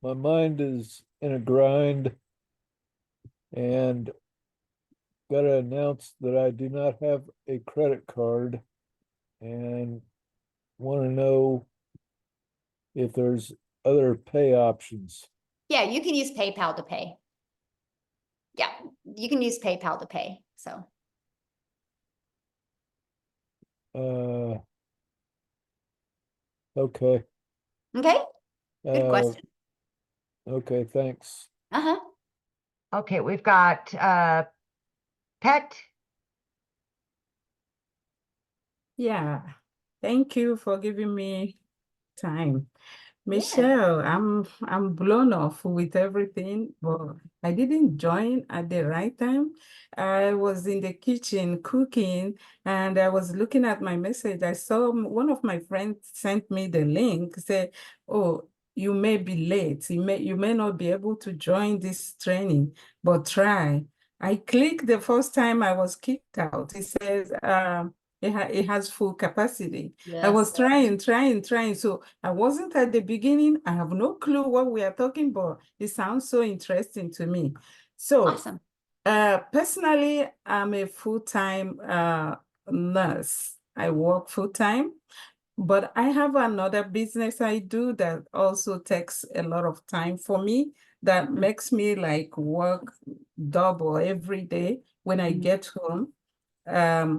My mind is in a grind and gotta announce that I do not have a credit card and want to know if there's other pay options. Yeah, you can use PayPal to pay. Yeah, you can use PayPal to pay. So Okay. okay, good question. Okay, thanks. Okay, we've got Pet. Yeah, thank you for giving me time. Michelle, I'm blown off with everything, but I didn't join at the right time. I was in the kitchen cooking and I was looking at my message. I saw one of my friends sent me the link, say, oh, you may be late. You may not be able to join this training, but try. I clicked the first time I was kicked out. It says, it has full capacity. I was trying. So I wasn't at the beginning. I have no clue what we are talking about. It sounds so interesting to me. So awesome. Personally, I'm a full-time nurse. I work full-time, but I have another business I do that also takes a lot of time for me. That makes me like work double every day when I get home. I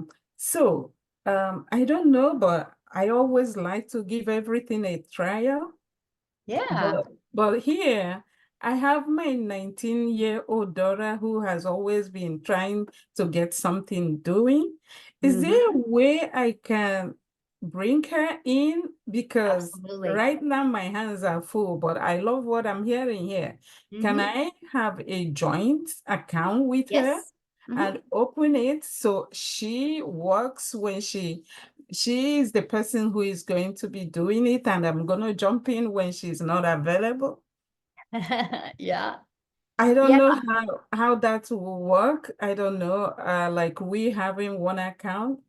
don't know, but I always like to give everything a trial. Yeah. But here, I have my 19-year-old daughter who has always been trying to get something doing. Is there a way I can bring her in? Because Absolutely. right now my hands are full, but I love what I'm hearing here. Can Mhm. I have a joint account with her Yes. Mhm. and open it so she works when she is the person who is going to be doing it, and I'm gonna jump in when she's not available? Yeah. I don't Yeah. know how that will work. I don't know. Like we having one account.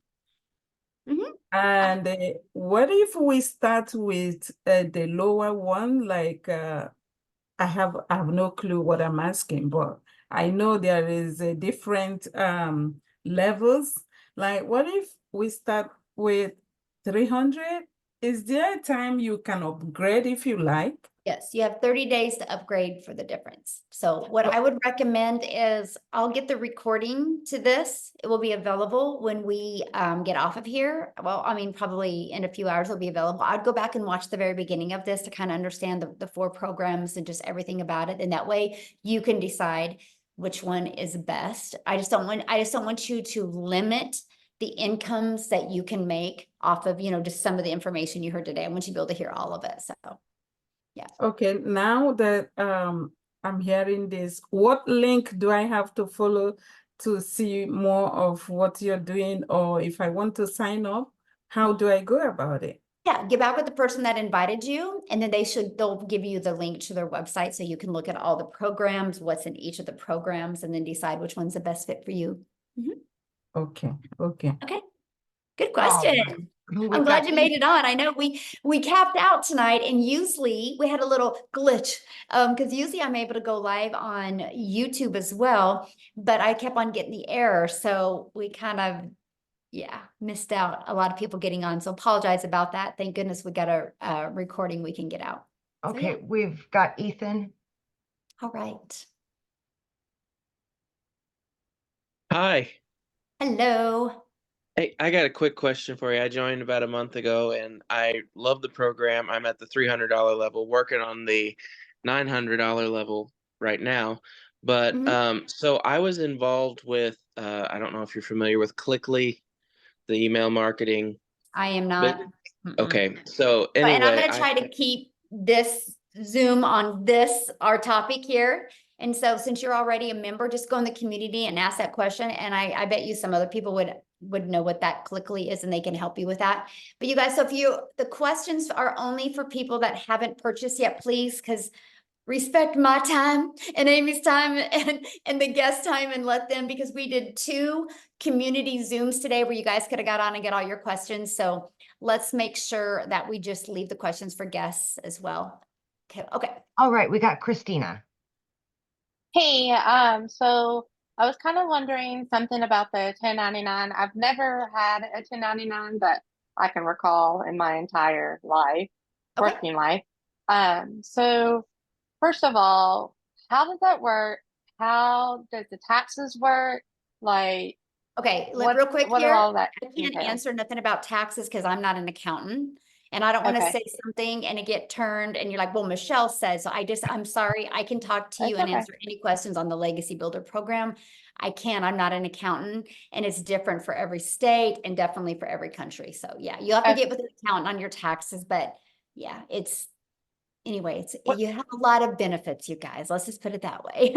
Mhm. And what if we start with the lower one? Like I have no clue what I'm asking, but I know there is a different levels. Like what if we start with 300? Is there a time you can upgrade if you like? Yes, you have 30 days to upgrade for the difference. So what I would recommend is I'll get the recording to this. It will be available when we get off of here. Well, I mean, probably in a few hours it'll be available. I'd go back and watch the very beginning of this to kind of understand the 4 programs and just everything about it. And that way you can decide which one is best. I just don't want you to limit the incomes that you can make off of, just some of the information you heard today. I want you to be able to hear all of it. So yeah. Okay, now that I'm hearing this, what link do I have to follow to see more of what you're doing? Or if I want to sign up, how do I go about it? Yeah, get back with the person that invited you, and then they'll give you the link to their website so you can look at all the programs, what's in each of the programs, and then decide which one's the best fit for you. Mhm. Okay, okay. Okay, good Oh, question. we've I'm glad got you made it on. I know we capped out tonight, and usually we had a little glitch because usually I'm able to go live on YouTube as well, but I kept on getting the error, so we kind of missed out a lot of people getting on. So apologize about that. Thank goodness we got a recording we can get out. So, Okay, yeah. we've got Ethan. All right. Hi. Hello. Hey, I got a quick question for you. I joined about a month ago and I love the program. I'm at the $300 level, working on the $900 level right now. But so I was involved with I don't know if you're familiar with Clickly, the email marketing. I am But not. okay. So And I'm anyway, going to try to keep this Zoom on our topic here. And so since you're already a member, just go in the community and ask that question. And I bet you some other people would know what that Clickly is and they can help you with that. But you guys, so the questions are only for people that haven't purchased yet, please, because respect my time and Amy's time and the guest time and let them, because we did 2 community Zooms today where you guys could have got on and get all your questions. So let's make sure that we just leave the questions for guests as well. Okay. All right, we got Christina. Hey, so I was kind of wondering something about the 1099. I've never had a 1099 that I can recall in my entire life, working life. So first of all, how does that work? How does the taxes work? Like, Okay, real quick what here. all that I can't entail? answer nothing about taxes because I'm not an accountant. And I don't want to Okay. say something and it get turned and you're like, well, Michelle said, so I'm sorry. I can talk to you It's and okay. answer any questions on the Legacy Builder program. I can't, I'm not an accountant and it's different for every state and definitely for every country. So yeah, you have to get with an accountant on your taxes, but yeah, anyway, you have a lot of benefits, you guys. Let's just put it that way.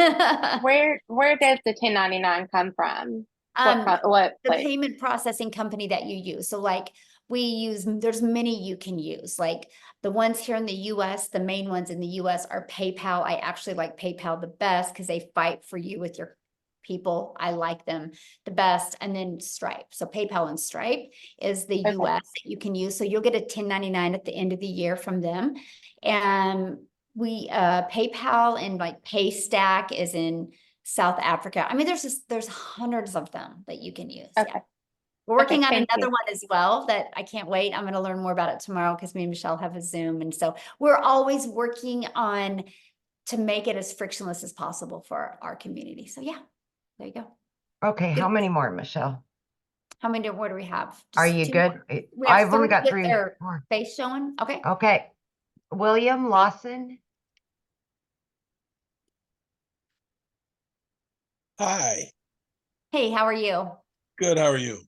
Where does the 1099 come from? What The place? payment processing company that you use. So like there's many you can use. Like the ones here in the US, the main ones in the US are PayPal. I actually like PayPal the best because they fight for you with your people. I like them the best. And then Stripe. So PayPal and Stripe is the US that you can use. So you'll get a 1099 at the end of the year from them. And PayPal and like Paystack is in South Africa. I mean, there's hundreds of them that you can use. Yeah. We're working on another one as well that I can't wait. I'm going to learn more about it tomorrow because me and Michelle have a Zoom. And so we're always working on to make it as frictionless as possible for our community. So yeah, there you go. Okay, how many more, Michelle? How many more do we have? Are Just you 2 good? more. We have I've only 3 got with 3 their more. face showing. Okay. Okay, William Lawson. Hi. Hey, how are you? Good. How are you?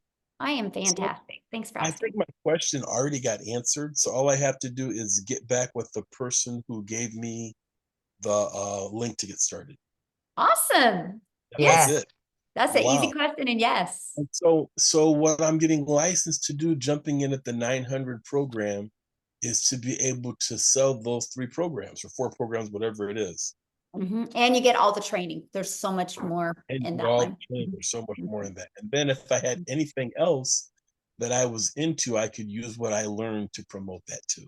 I am fantastic. Thanks for I asking. think my question already got answered. So all I have to do is get back with the person who gave me the link to get started. Awesome. Yes. That's it. That's an easy Wow. question, and yes. And so what I'm getting licensed to do, jumping in at the 900 program, is to be able to sell those 3 programs or 4 programs, whatever it is. And you get all the training. There's so much more And in you that all one. there's so much more in that. And then if I had anything else that I was into, I could use what I learned to promote that too.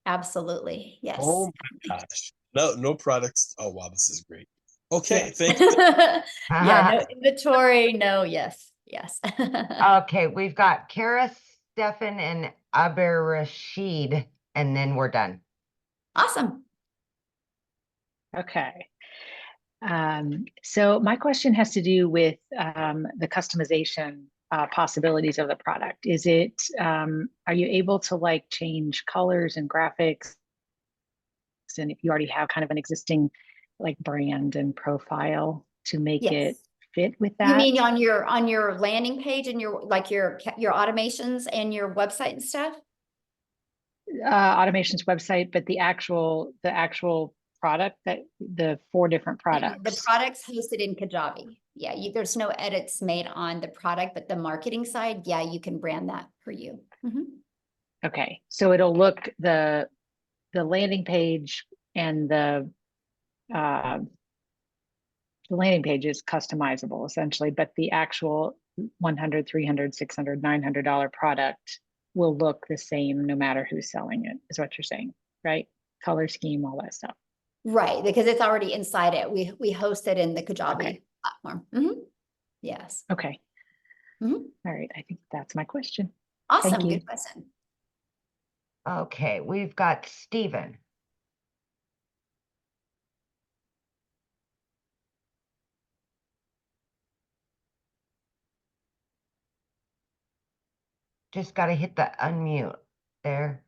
Absolutely. Yes. Oh my gosh. No products. Oh wow, this is great. Okay, Yes. thank you. Yeah, no inventory, no, yes. Okay, we've got Kara, Stefan, and Aber Rashid, and then we're done. Awesome. Okay. So my question has to do with the customization possibilities of the product. Is it, are you able to like change colors and graphics? And if you already have kind of an existing like brand and profile to make Yes. it fit with You that? mean on your landing page and your automations and your website and stuff? Automations website, but the actual product, that the 4 different products. The product's hosted in Kajabi. Yeah, there's no edits made on the product, but the marketing side, yeah, you can brand that for you. Okay, so it'll look the landing page and the landing page is customizable essentially, but the actual $100, $300, $600, $900 product will look the same no matter who's selling it, is what you're saying, right? Color scheme, all that stuff. Right, because it's already inside it. We host it in the Kajabi platform. Yes. Okay. All right, I think that's my question. Awesome, Thank you. good question. Okay, we've got Stephen. Just got to hit the unmute there.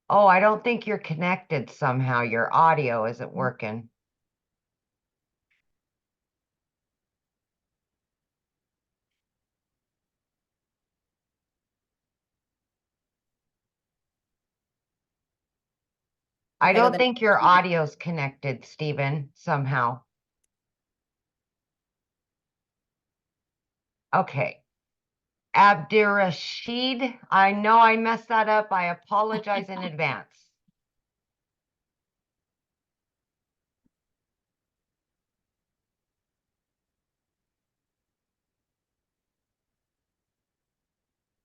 Oh, I don't think you're connected somehow. Your audio isn't working. I don't think your audio's connected, Stephen, somehow. Okay. Abdirashid, I know I messed that up. I apologize in advance.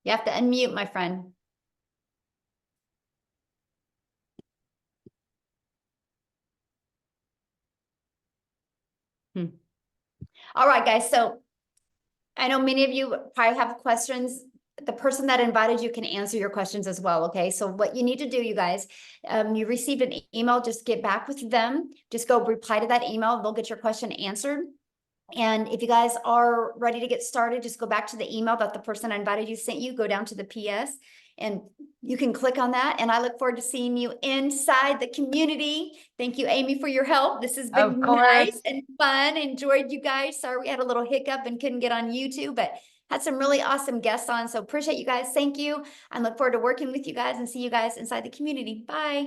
You have to unmute, my friend. All right, guys. So I know many of you probably have questions. The person that invited you can answer your questions as well. Okay. So what you need to do, you guys, you received an email, just get back with them. Just go reply to that email. They'll get your question answered. And if you guys are ready to get started, just go back to the email that the person I invited you sent you, go down to the PS and you can click on that. And I look forward to seeing you inside the community. Thank you, Amy, for your help. This has been nice and fun. Enjoyed you guys. Sorry we had a little hiccup and couldn't get on YouTube, but had some really awesome guests on. So appreciate you guys. Thank you. I look forward to working with you guys and see you guys inside the community. Bye.